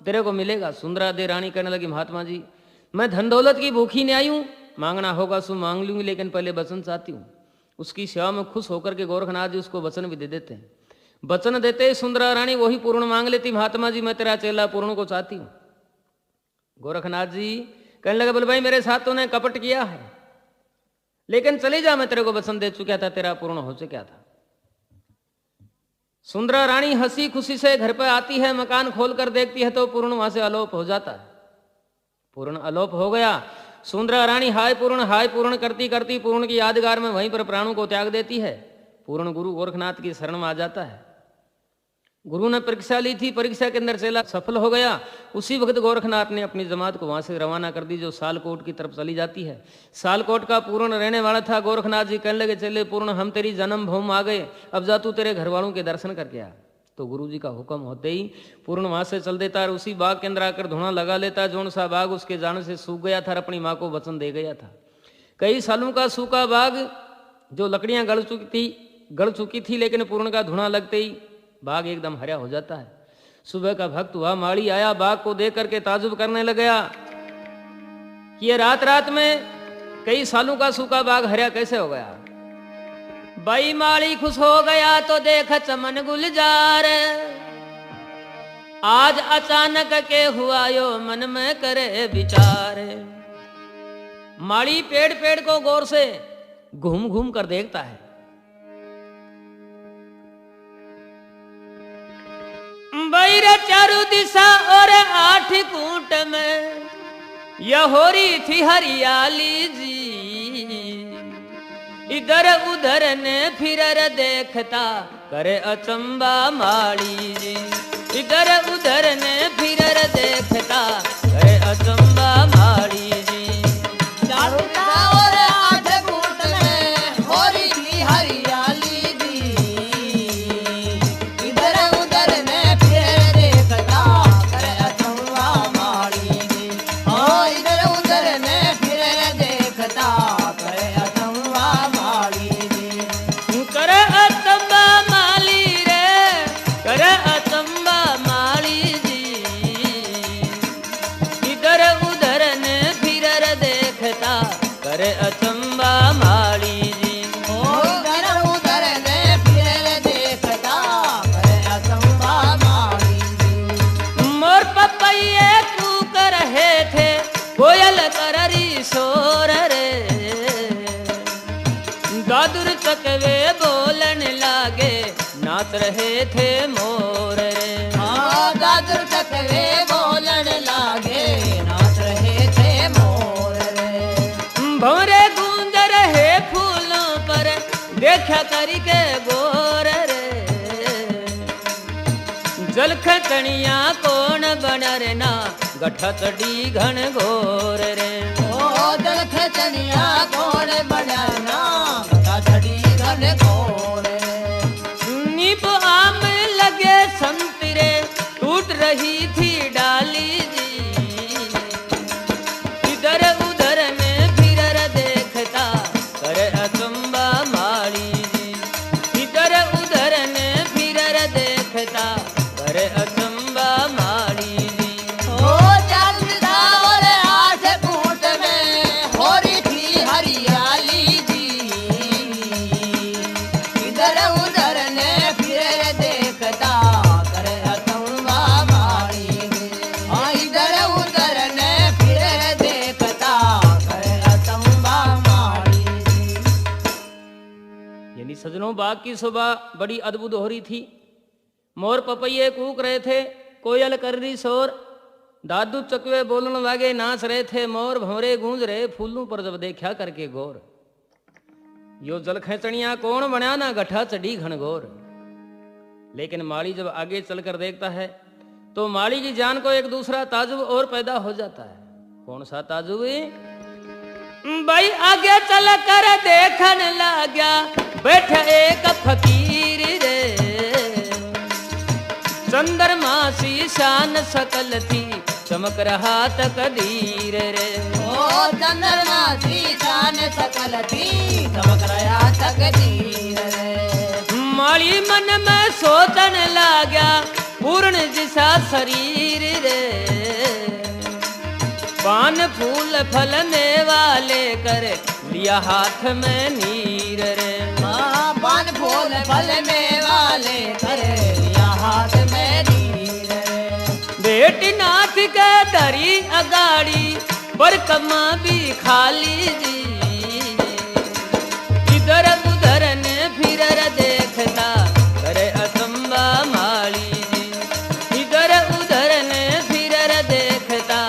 S1: तेरे को मिलेगा। सुंदरा दे रानी कहने लगी, महात्मा जी, मैं धन दौलत की भूखी नहीं आई हूं, मांगना होगा सो मांग लूंगी, लेकिन पहले वचन चाहती हूँ। उसकी सेवा में खुश होकर के गोरखनाथ जी उसको वचन भी दे देते हैं। वचन देते सुंदरा रानी वही पूर्ण मांग लेती, महात्मा जी, मैं तेरा चेला पूर्ण को चाहती हूँ। गोरखनाथ जी कहने लगे, बोले, भाई, मेरे साथ तूने कपट किया है, लेकिन चली जा, मैं तेरे को वचन दे चुका था, तेरा पूर्ण हो चुका था। सुंदरा रानी हंसी खुशी से घर पर आती है। मकान खोलकर देखती है तो पूर्ण वहां से अलोप हो जाता है। पूर्ण अलोप हो गया। सुंदरा रानी हाय पूर्ण करती करती पूर्ण की यादगार में वहीं पर प्राणों को त्याग देती है। पूर्ण गुरु गोरखनाथ की शरण में आ जाता है। गुरु ने परीक्षा ली थी, परीक्षा के अंदर चेला सफल हो गया। उसी वक्त गोरखनाथ ने अपनी जमात को वहां से रवाना कर दी, जो सालकोट की तरफ चली जाती है। सालकोट का पूर्ण रहने वाला था। गोरखनाथ जी कहने लगे, चले पूर्ण, हम तेरी जन्म भूमि आ गए, अब जा तू तेरे घर वालों के दर्शन करके आ। तो गुरु जी का हुक्म होते ही पूर्ण वहां से चल देता और उसी बाग के अंदर आकर धुआं लगा लेता। जोन सा बाग उसके जाने से सूख गया था और अपनी माँ को वचन दे गया था। कई सालों का सूखा बाग, जो लकड़ियां गल चुकी थी, लेकिन पूर्ण का धुआं लगते ही बाग एकदम हरा हो जाता है। सुबह का भक्त हुआ माली आया, बाग को देख करके ताजुब करने लगा कि ये रात में कई सालों का सूखा बाग हरा कैसे हो गया। भाई माली खुश हो गया तो देख चमन गुलजार, आज अचानक के हुआ यो मन में करे विचार। माली पेड़ को गौर से घूम घूम कर देखता है। बैर चारू दिशा और 8 कूट में यह हो रही थी हरियाली जी। इधर उधर ने फिर देखता करे अचंबा माली जी। इधर उधर ने फिर देखता करे अचंबा माली जी।
S2: चारों दिशा और 8 कूट में हो रही थी हरियाली जी। इधर उधर ने फिर देखता करे अचंबा माली जी। ओ इधर उधर ने फिर देखता करे अचंबा माली जी।
S1: करे अचंबा माली रे, करे अचंबा माली जी। इधर उधर ने फिर देखता करे अचंबा माली जी।
S2: ओ इधर उधर ने फिर देखता करे अचंबा माली जी।
S1: मोर पपैये कूक रहे थे, कोयल कररी शोर रे। दादुर चकवे बोलन लागे, नाच रहे थे मोर रे।
S2: दादुर चकवे बोलन लागे, नाच रहे थे मोर रे।
S1: भंवरे गूंज रहे फूलों पर, देखा करके गोर रे। जल खतनिया कौन बनरना, गठा चढ़ी घन घोर रे।
S2: ओ बढ़िया ना घटा चढ़ी घन घोर
S1: नींब आम लगे संतरे टूट रही थी डाली जी इधर उधर में फिर देखता करे अचंबा माली जी इधर उधर ने फिर देखता करे अचंबा माली जी
S2: ओ चंदा और आठ फूट में हो रही थी हरियाली जी इधर उधर ने फिर देखता करे अचंबा माली जी हाँ इधर उधर ने फिर देखता करे अचंबा माली जी
S1: यानी सजनों बाग की शोभा बड़ी अद्भुत हो रही थी। मोर पपैये कूक रहे थे, कोयल कर रही शोर, दादू चकवे बोलने लागे, नाच रहे थे मोर, भंवरे गूंज रहे फूलों पर जब देखा करके गौर। यो जल खेचड़िया कौन बना ना गठा चढ़ी घनघोर। लेकिन माली जब आगे चलकर देखता है तो माली की जान को एक दूसरा ताजुब और पैदा हो जाता है। कौन सा ताजुब? भाई आगे चल कर देखन लाग्या बैठा एक फकीर रे, चंद्रमा सी शान सकल थी चमक रहा तकदीर रे।
S2: ओ चंद्रमा सी शान सकल थी चमक रहा तकदीर रे।
S1: माली मन में सोचन लाग्या पूर्ण जिसा शरीर रे, पान फूल फल मेवा लेकर लिया हाथ में नीर रे।
S2: पान फूल फल मेवा लेकर लिया हाथ में नीर रे।
S1: बेटी नाथ के दरी अगाड़ी पर कमा भी खाली जी, इधर उधर ने फिर देखता करे अचंबा माली जी, इधर उधर ने फिर देखता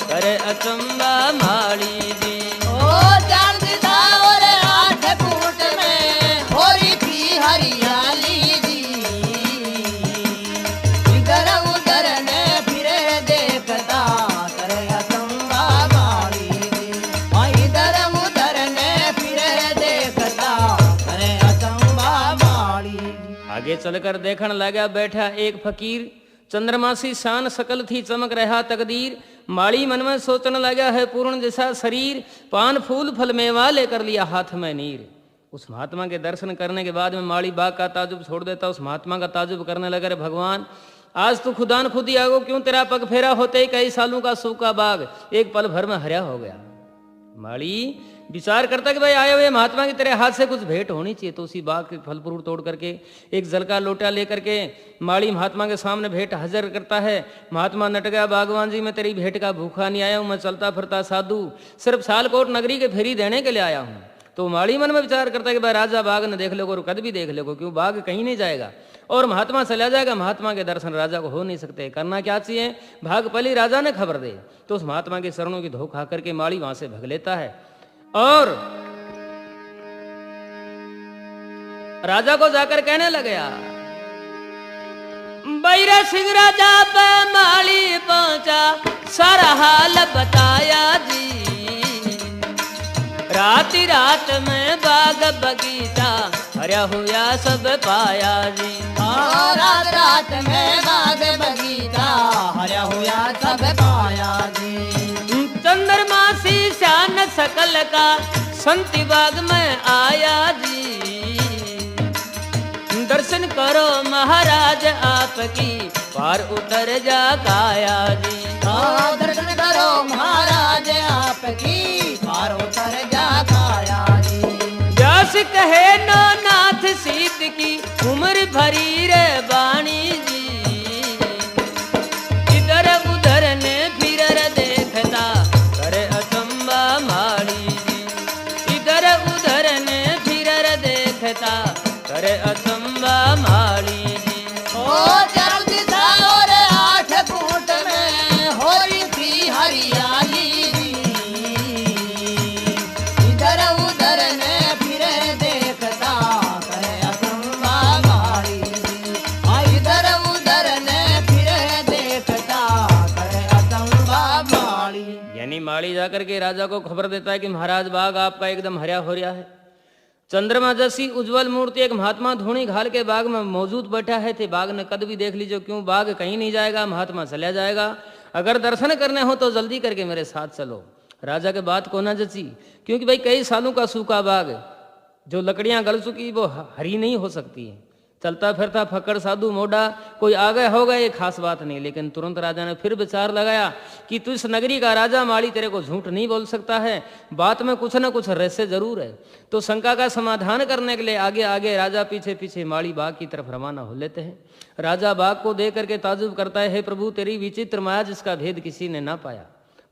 S1: करे अचंबा माली जी।
S2: ओ चंदा और आठ फूट में हो रही थी हरियाली जी, इधर उधर ने फिर देखता करे अचंबा माली जी हाँ इधर उधर ने फिर देखता करे अचंबा माली जी।
S1: आगे चलकर देखने लगा बैठा एक फकीर, चंद्रमा सी शान सकल थी चमक रहा तकदीर। माली मन में सोचने लगा है पूर्ण जैसा शरीर, पान फूल फल मेवा लेकर लिया हाथ में नीर। उस महात्मा के दर्शन करने के बाद में माली बाग का ताजुब छोड़ देता, उस महात्मा का ताजुब करने लगा, भगवान आज तू खुदान खुद ही आगो, क्यों तेरा पग फेरा होते ही कई सालों का सूखा बाग एक पल भर में हरिया हो गया। माली विचार करता कि भाई आए हुए महात्मा की तेरे हाथ से कुछ भेंट होनी चाहिए, तो उसी बाग के फल फ्रूट तोड़ करके एक जल का लोटा लेकर के माली महात्मा के सामने भेंट हाजिर करता है। महात्मा नट गया, भगवान जी मैं तेरी भेंट का भूखा नहीं आया हूँ, मैं चलता फिरता साधु सिर्फ सालकोट नगरी के फेरी देने के लिए आया हूँ। तो माली मन में विचार करता है कि भाई राजा बाग ने देख लो और कद भी देख लो, क्यों बाग कहीं नहीं जाएगा और महात्मा चला जाएगा, महात्मा के दर्शन राजा को हो नहीं सकते। करना क्या चाहिए, भाग पली राजा ने खबर दे। तो उस महात्मा के शरणों की धो खा करके माली वहां से भग लेता है और राजा को जाकर कहने लगा, बैरा सिंह राजा पे माली पहुंचा, सारा हाल बताया जी, राती रात में बाग बगीचा हरिया हुआ सब पाया जी।
S2: रात रात में बाग बगीचा हरिया हुआ सब पाया जी।
S1: चंद्रमा सी शान सकल का संति बाग में आया जी, दर्शन करो महाराज आपकी पार उतर जा काया जी।
S2: दर्शन करो महाराज आपकी पार उतर जा काया जी।
S1: जस कहे नो नाथ सीत की उम्र भरी रे बाणी जी, इधर उधर ने फिर देखता करे अचंबा माली जी, इधर उधर ने फिर देखता करे अचंबा माली जी।
S2: ओ जल्दी था और 8 फुट में हो रही थी हरियाली जी, इधर उधर ने फिर देखता करे अचंबा माली जी। इधर उधर ने फिर देखता करे अचंबा माली।
S1: यानी माली जाकर के राजा को खबर देता है कि महाराज बाग आपका एकदम हरा हो रहा है। चंद्रमा जैसी उज्जवल मूर्ति एक महात्मा धूणी घाल के बाग में मौजूद बैठा है थे। बाग ने कद भी देख लीजिए, क्यों बाग कहीं नहीं जाएगा, महात्मा चला जाएगा। अगर दर्शन करने हो तो जल्दी करके मेरे साथ चलो। राजा के बात को ना जची, क्योंकि भाई कई सालों का सूखा बाग, जो लकड़ियां गल चुकी वो हरी नहीं हो सकती है। चलता फिरता फक्कड़ साधु मोड़ा कोई आ गया होगा, ये खास बात नहीं। लेकिन तुरंत राजा ने फिर विचार लगाया कि तू इस नगरी का राजा, माली तेरे को झूठ नहीं बोल सकता है, बात में कुछ ना कुछ रहस्य जरूर है। तो शंका का समाधान करने के लिए आगे आगे राजा पीछे पीछे माली बाग की तरफ रवाना हो लेते हैं। राजा बाग को देख करके ताजुब करता है, हे प्रभु तेरी विचित्र माया जिसका भेद किसी ने ना पाया।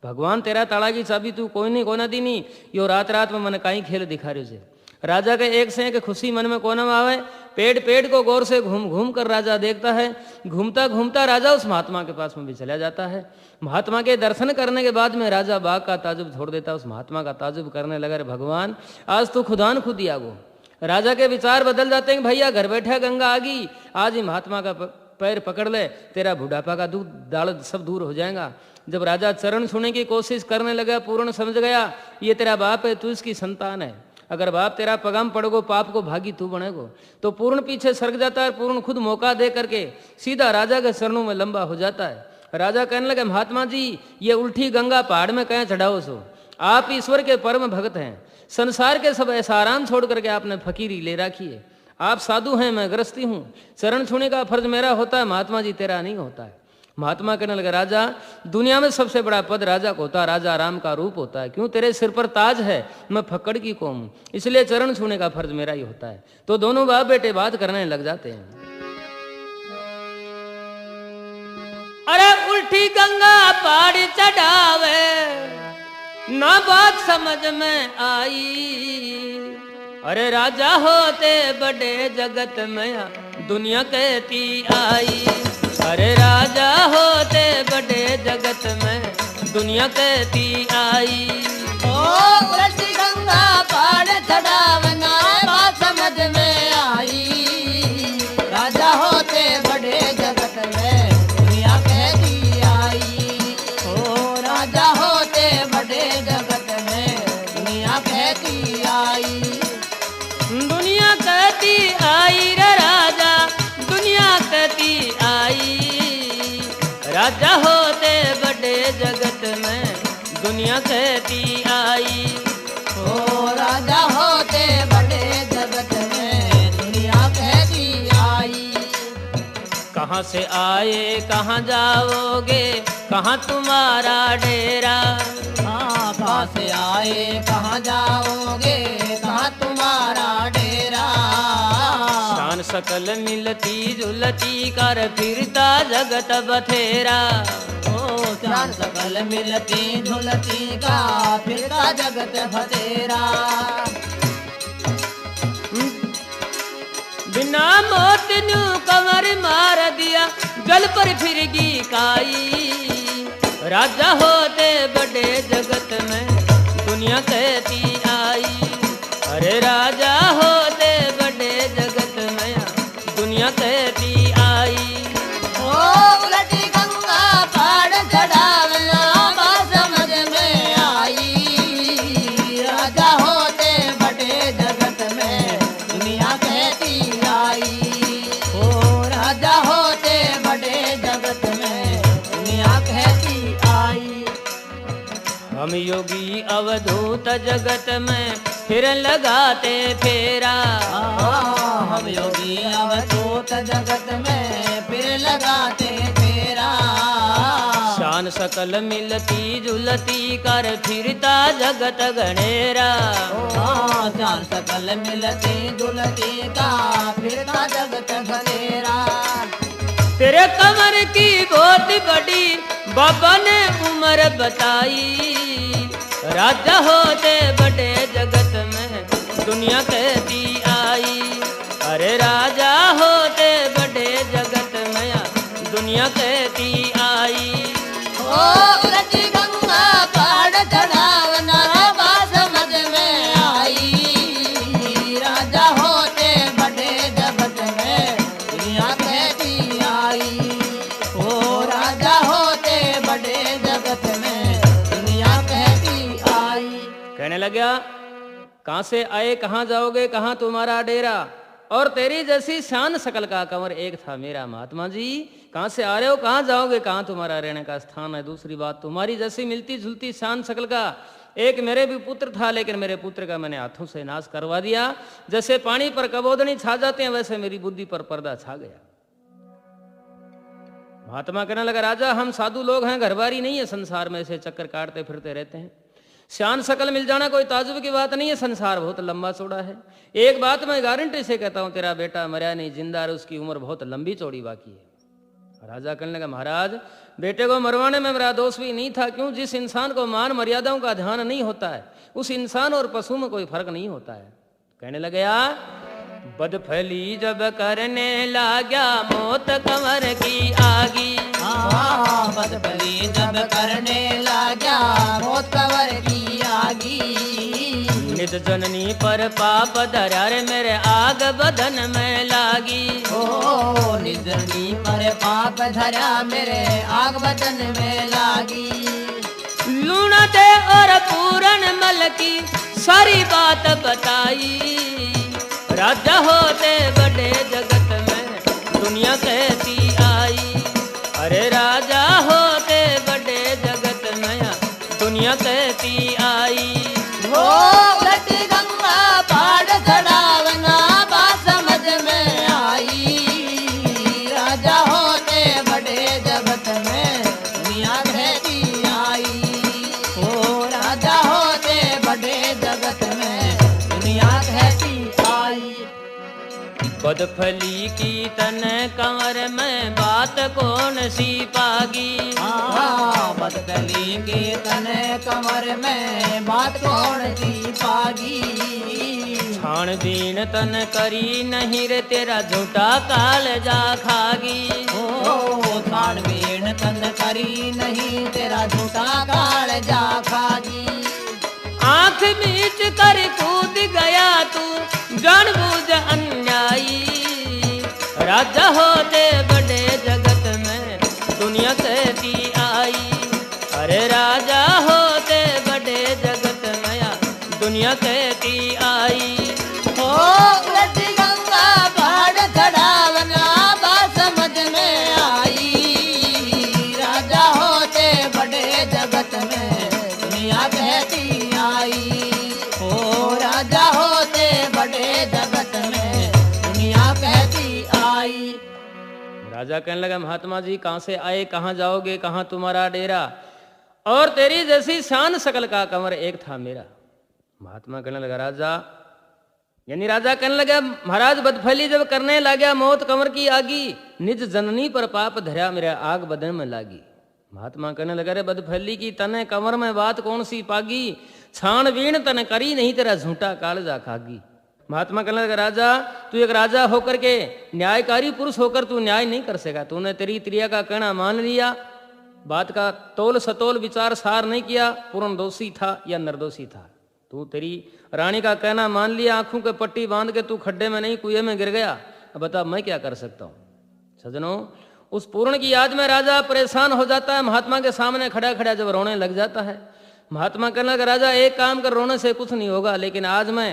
S1: भगवान तेरा ताला की चाबी तू कोई नहीं कोना दी नहीं, यो रात रात में मन काई खेल दिखा रहे से। राजा के एक से एक खुशी मन में कोना में आवे। पेड़ पेड़ को गौर से घूम घूम कर राजा देखता है। घूमता घूमता राजा उस महात्मा के पास में भी चला जाता है। महात्मा के दर्शन करने के बाद में राजा बाग का ताजुब छोड़ देता, उस महात्मा का ताजुब करने लगा, भगवान आज तो खुदान खुद ही आगो। राजा के विचार बदल जाते हैं, भैया घर बैठा गंगा आ गई, आज ही महात्मा का पैर पकड़ ले, तेरा बुढ़ापा का दूध दाल सब दूर हो जाएगा। जब राजा चरण छूने की कोशिश करने लगा, पूर्ण समझ गया ये तेरा बाप है, तू इसकी संतान है। अगर बाप तेरा पगाम पड़ोगो, पाप को भागी तू बनेगो। तो पूर्ण पीछे सरक जाता है, पूर्ण खुद मौका दे करके सीधा राजा के चरणों में लंबा हो जाता है। राजा कहने लगे, महात्मा जी ये उल्टी गंगा पहाड़ में कहीं चढ़ाओ सो, आप ईश्वर के परम भक्त हैं, संसार के सब ऐसा आराम छोड़ करके आपने फकीरी ले रखी है। आप साधु हैं, मैं गृहस्थी हूं, चरण छूने का फर्ज मेरा होता है, महात्मा जी तेरा नहीं होता है। महात्मा कहने लगे, राजा दुनिया में सबसे बड़ा पद राजा को होता है, राजा राम का रूप होता है, क्यों तेरे सिर पर ताज है, मैं फक्कड़ की कौम हूं, इसलिए चरण छूने का फर्ज मेरा ही होता है। तो दोनों बाप बेटे बात करने लग जाते हैं। अरे उल्टी गंगा पहाड़ चढ़ावे ना बात समझ में आई, अरे राजा होते बड़े जगत में दुनिया कहती आई, अरे राजा होते बड़े जगत में दुनिया कहती आई।
S2: ओ उल्टी गंगा पहाड़ चढ़ावना बात समझ में आई, राजा होते बड़े जगत में दुनिया कहती आई। ओ राजा होते बड़े जगत में दुनिया कहती आई।
S1: दुनिया कहती आई रे राजा, दुनिया कहती आई, राजा होते बड़े जगत में दुनिया कहती आई।
S2: ओ राजा होते बड़े जगत में दुनिया कहती आई।
S1: कहाँ से आए कहाँ जाओगे, कहाँ तुम्हारा डेरा,
S2: कहाँ से आए कहाँ जाओगे, कहाँ तुम्हारा डेरा।
S1: शान सकल मिलती जुलती कर फिरता जगत बथेरा,
S2: ओ शान सकल मिलती झुलती का फिरता जगत बथेरा।
S1: बिना मौत न्यू कमर मार दिया, जल पर फिरगी काई, राजा होते बड़े जगत में दुनिया कहती आई, अरे राजा होते बड़े जगत में दुनिया कहती आई।
S2: ओ उलटी गंगा पहाड़ चढ़ावना बात समझ में आई, राजा होते बड़े जगत में दुनिया कहती आई। ओ राजा होते बड़े जगत में दुनिया कहती आई।
S1: हम योगी अवधूत जगत में फिर लगाते फेरा,
S2: हम योगी अवधूत जगत में फिर लगाते फेरा।
S1: शान सकल मिलती जुलती कर फिरता जगत गणेरा,
S2: शान सकल मिलती जुलती का फिरता जगत गणेरा।
S1: तेरे कमर की बहुत बड़ी बाबा ने उम्र बताई, राजा होते बड़े जगत में दुनिया कहती आई, अरे राजा होते बड़े जगत में दुनिया कहती आई।
S2: ओ उलटी गंगा पहाड़ चढ़ावना बात समझ में आई, राजा होते बड़े जगत में दुनिया कहती आई। ओ राजा होते बड़े जगत में दुनिया कहती
S1: कहने लगा कहां से आए कहां जाओगे कहां तुम्हारा डेरा, और तेरी जैसी शान शकल का कंवर एक था मेरा। महात्मा जी कहां से आ रहे हो कहां जाओगे कहां तुम्हारा रहने का स्थान है। दूसरी बात तुम्हारी जैसी मिलती जुलती शान शकल का एक मेरे भी पुत्र था, लेकिन मेरे पुत्र का मैंने हाथों से नाश करवा दिया। जैसे पानी पर कबोदनी छा जाते हैं वैसे मेरी बुद्धि पर पर्दा छा गया। महात्मा कहने लगा राजा हम साधु लोग हैं, घरबारी नहीं है, संसार में ऐसे चक्कर काटते फिरते रहते हैं। शान शकल मिल जाना कोई ताजुब की बात नहीं है, संसार बहुत लंबा चौड़ा है। एक बात मैं गारंटी से कहता हूं, तेरा बेटा मरा नहीं, जिंदा है, उसकी उम्र बहुत लंबी चौड़ी बाकी है। राजा कहने लगा महाराज बेटे को मरवाने में मेरा दोष भी नहीं था। क्यों? जिस इंसान को मान मर्यादाओं का ध्यान नहीं होता है उस इंसान और पशु में कोई फर्क नहीं होता है। कहने लगे यार बदफली जब करने लाग्या मौत कंवर की आगी,
S2: बदफली जब करने लाग्या मौत कंवर की आगी,
S1: निज जननी पर पाप धरा रे मेरे आग बदन में लागी।
S2: ओ निज जननी पर पाप धरा मेरे आग बदन में लागी।
S1: लूना दे और पूरन मल की सारी बात बताई, राजा होते बड़े जगत में दुनिया कहती आई। अरे राजा होते बड़े जगत में दुनिया कहती आई।
S2: हो घटी गंगा पहाड़ चढ़ावना बात समझ में आई, राजा होते बड़े जगत में दुनिया कहती आई। हो राजा होते बड़े जगत में दुनिया कहती आई।
S1: बदफली की तन कंवर में बात कौन सी पागी,
S2: बदफली की तन कंवर में बात कौन सी पागी।
S1: छानबीन तन करी नहीं रे तेरा झूठा काल जा खागी।
S2: ओ छानबीन तन करी नहीं तेरा झूठा काल जा खागी।
S1: आंख बीच कर कूद गया तू जानबूझ अन्यायी, राजा होते बड़े जगत में दुनिया कहती आई। अरे राजा होते बड़े जगत में दुनिया कहती आई।
S2: हो घटी गंगा पहाड़ चढ़ावना बात समझ में आई, राजा होते बड़े जगत में दुनिया कहती आई। ओ राजा होते बड़े जगत में दुनिया कहती आई।
S1: राजा कहने लगा महात्मा जी कहां से आए कहां जाओगे कहां तुम्हारा डेरा, और तेरी जैसी शान शकल का कंवर एक था मेरा। महात्मा कहने लगा राजा यानी राजा कहने लगा महाराज बदफली जब करने लगा मौत कंवर की आगी, निज जननी पर पाप धरा मेरा आग बदन में लागी। महात्मा कहने लगा रे बदफली की तने कंवर में बात कौन सी पागी, छानबीन तन करी नहीं तेरा झूठा कालजा खागी। महात्मा कहने लगा राजा तू एक राजा होकर के न्यायकारी पुरुष होकर तू न्याय नहीं कर सका। तूने तेरी त्रिया का कहना मान लिया, बात का तोल सतोल विचार सार नहीं किया, पूर्ण दोषी था या निर्दोषी था। तू तेरी रानी का कहना मान लिया, आंखों के पट्टी बांध के तू खड्डे में नहीं कुएं में गिर गया। अब बता मैं क्या कर सकता हूं। सज्जनों उस पूर्ण की याद में राजा परेशान हो जाता है, महात्मा के सामने खड़ा खड़ा जब रोने लग जाता है। महात्मा कहने लगा राजा एक काम कर, रोने से कुछ नहीं होगा, लेकिन आज मैं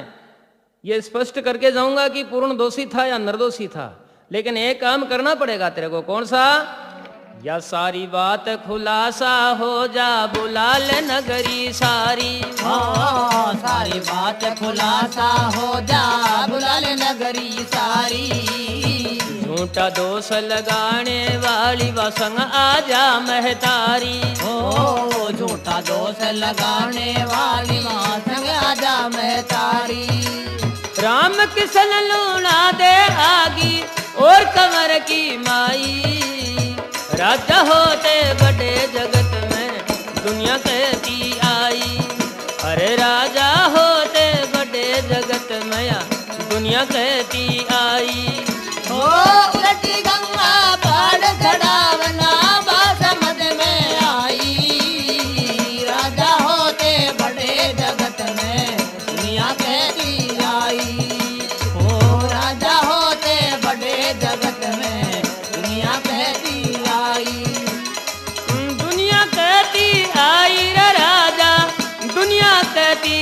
S1: ये स्पष्ट करके जाऊंगा कि पूर्ण दोषी था या निर्दोषी था, लेकिन एक काम करना पड़ेगा तेरे को। कौन सा? या सारी बात खुलासा हो जा बुला ले नगरी सारी।
S2: सारी बात खुलासा हो जा बुला ले नगरी सारी।
S1: झूठा दोष लगाने वाली व संग आजा महतारी।
S2: ओ झूठा दोष लगाने वाली मां संग आजा महतारी।
S1: राम किशन लूना दे आगी और कंवर की माई, राजा होते बड़े जगत में दुनिया कहती आई। अरे राजा होते बड़े जगत में दुनिया कहती आई।
S2: ओ घटी गंगा पहाड़ चढ़ावना बात समझ में आई, राजा होते बड़े जगत में दुनिया कहती आई। ओ राजा होते बड़े जगत में दुनिया कहती आई।
S1: दुनिया कहती आई रे राजा दुनिया कहती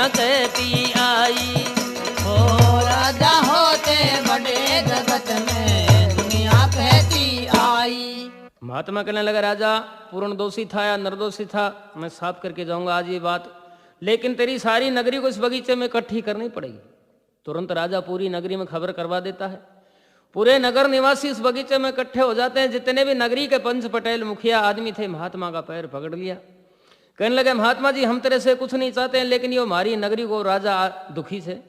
S1: कहती आई।
S2: ओ राजा होते बड़े जगत में दुनिया कहती आई।
S1: महात्मा कहने लगा राजा पूर्ण दोषी था या निर्दोषी था मैं साफ करके जाऊंगा आज ये बात, लेकिन तेरी सारी नगरी को इस बगीचे में इकट्ठी करनी पड़ेगी। तुरंत राजा पूरी नगरी में खबर करवा देता है। पूरे नगर निवासी इस बगीचे में इकट्ठे हो जाते हैं। जितने भी नगरी के पंच पटेल मुखिया आदमी थे महात्मा का पैर पकड़ लिया। कहने लगे महात्मा जी हम तेरे से कुछ नहीं चाहते हैं, लेकिन ये हमारी नगरी को राजा दुखी से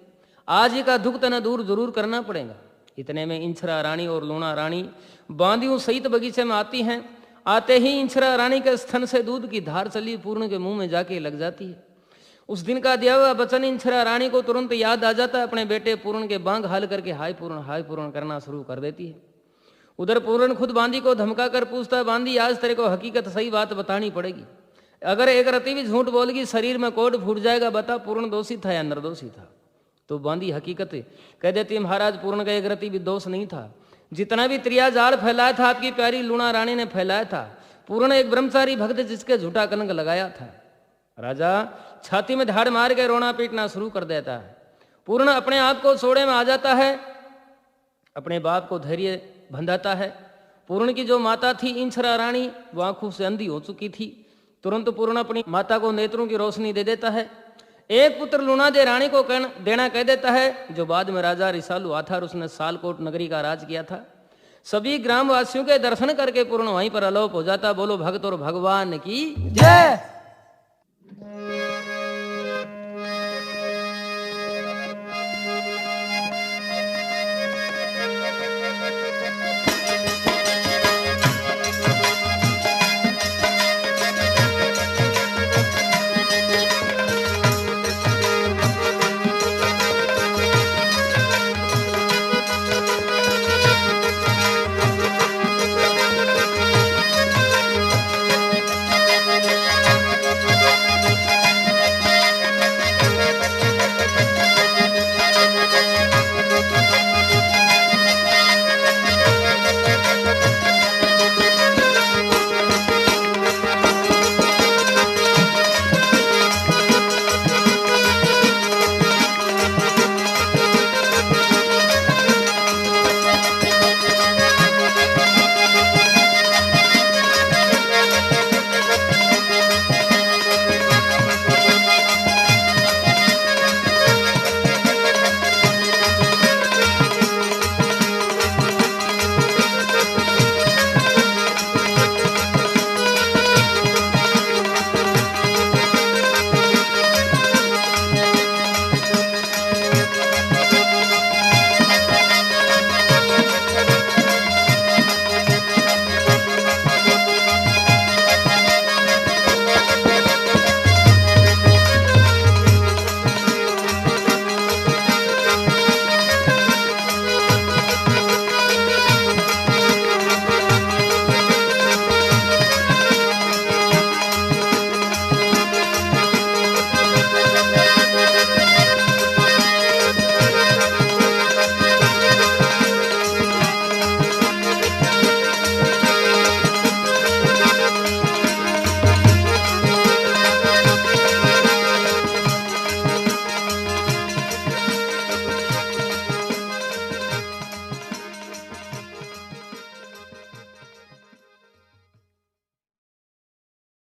S1: आज ही का दुख तना दूर जरूर करना पड़ेगा। इतने में इंचरा रानी और लूणा रानी बांदियों सहित बगीचे में आती हैं। आते ही इंचरा रानी के स्तन से दूध की धार चली पूर्ण के मुंह में जाके लग जाती है। उस दिन का दिया हुआ वचन इंचरा रानी को तुरंत याद आ जाता है। अपने बेटे पूर्ण के बांग हाल करके हाय पूर्ण करना शुरू कर देती है। उधर पूर्ण खुद बांदी को धमका कर पूछता है बांदी आज तेरे को हकीकत सही बात बतानी पड़ेगी, अगर एक रति भी झूठ बोलगी शरीर में कोड फूट जाएगा, बता पूर्ण दोषी था या निर्दोषी था। तो बांदी हकीकत कह देती है महाराज पूर्ण का एक रति भी दोष नहीं था। जितना भी त्रिया जाल फैलाया था आपकी प्यारी लूणा रानी ने फैलाया था। पूर्ण एक ब्रह्मचारी भक्त जिसके झूठा कलंक लगाया था। राजा छाती में धाड़ मार के रोना पीटना शुरू कर देता है। पूर्ण अपने आप को सोड़े में आ जाता है, अपने बाप को धैर्य बंधाता है। पूर्ण की जो माता थी इंचरा रानी वो आंखों से अंधी हो चुकी थी। तुरंत पूर्ण अपनी माता को नेत्रों की रोशनी दे देता है। एक पुत्र लूणा दे रानी को देना कह देता है, जो बाद में राजा रिसालू आता और उसने सालकोट नगरी का राज किया था। सभी ग्रामवासियों के दर्शन करके पूर्ण वहीं पर अलोप हो जाता। बोलो भक्त और भगवान की
S2: जय।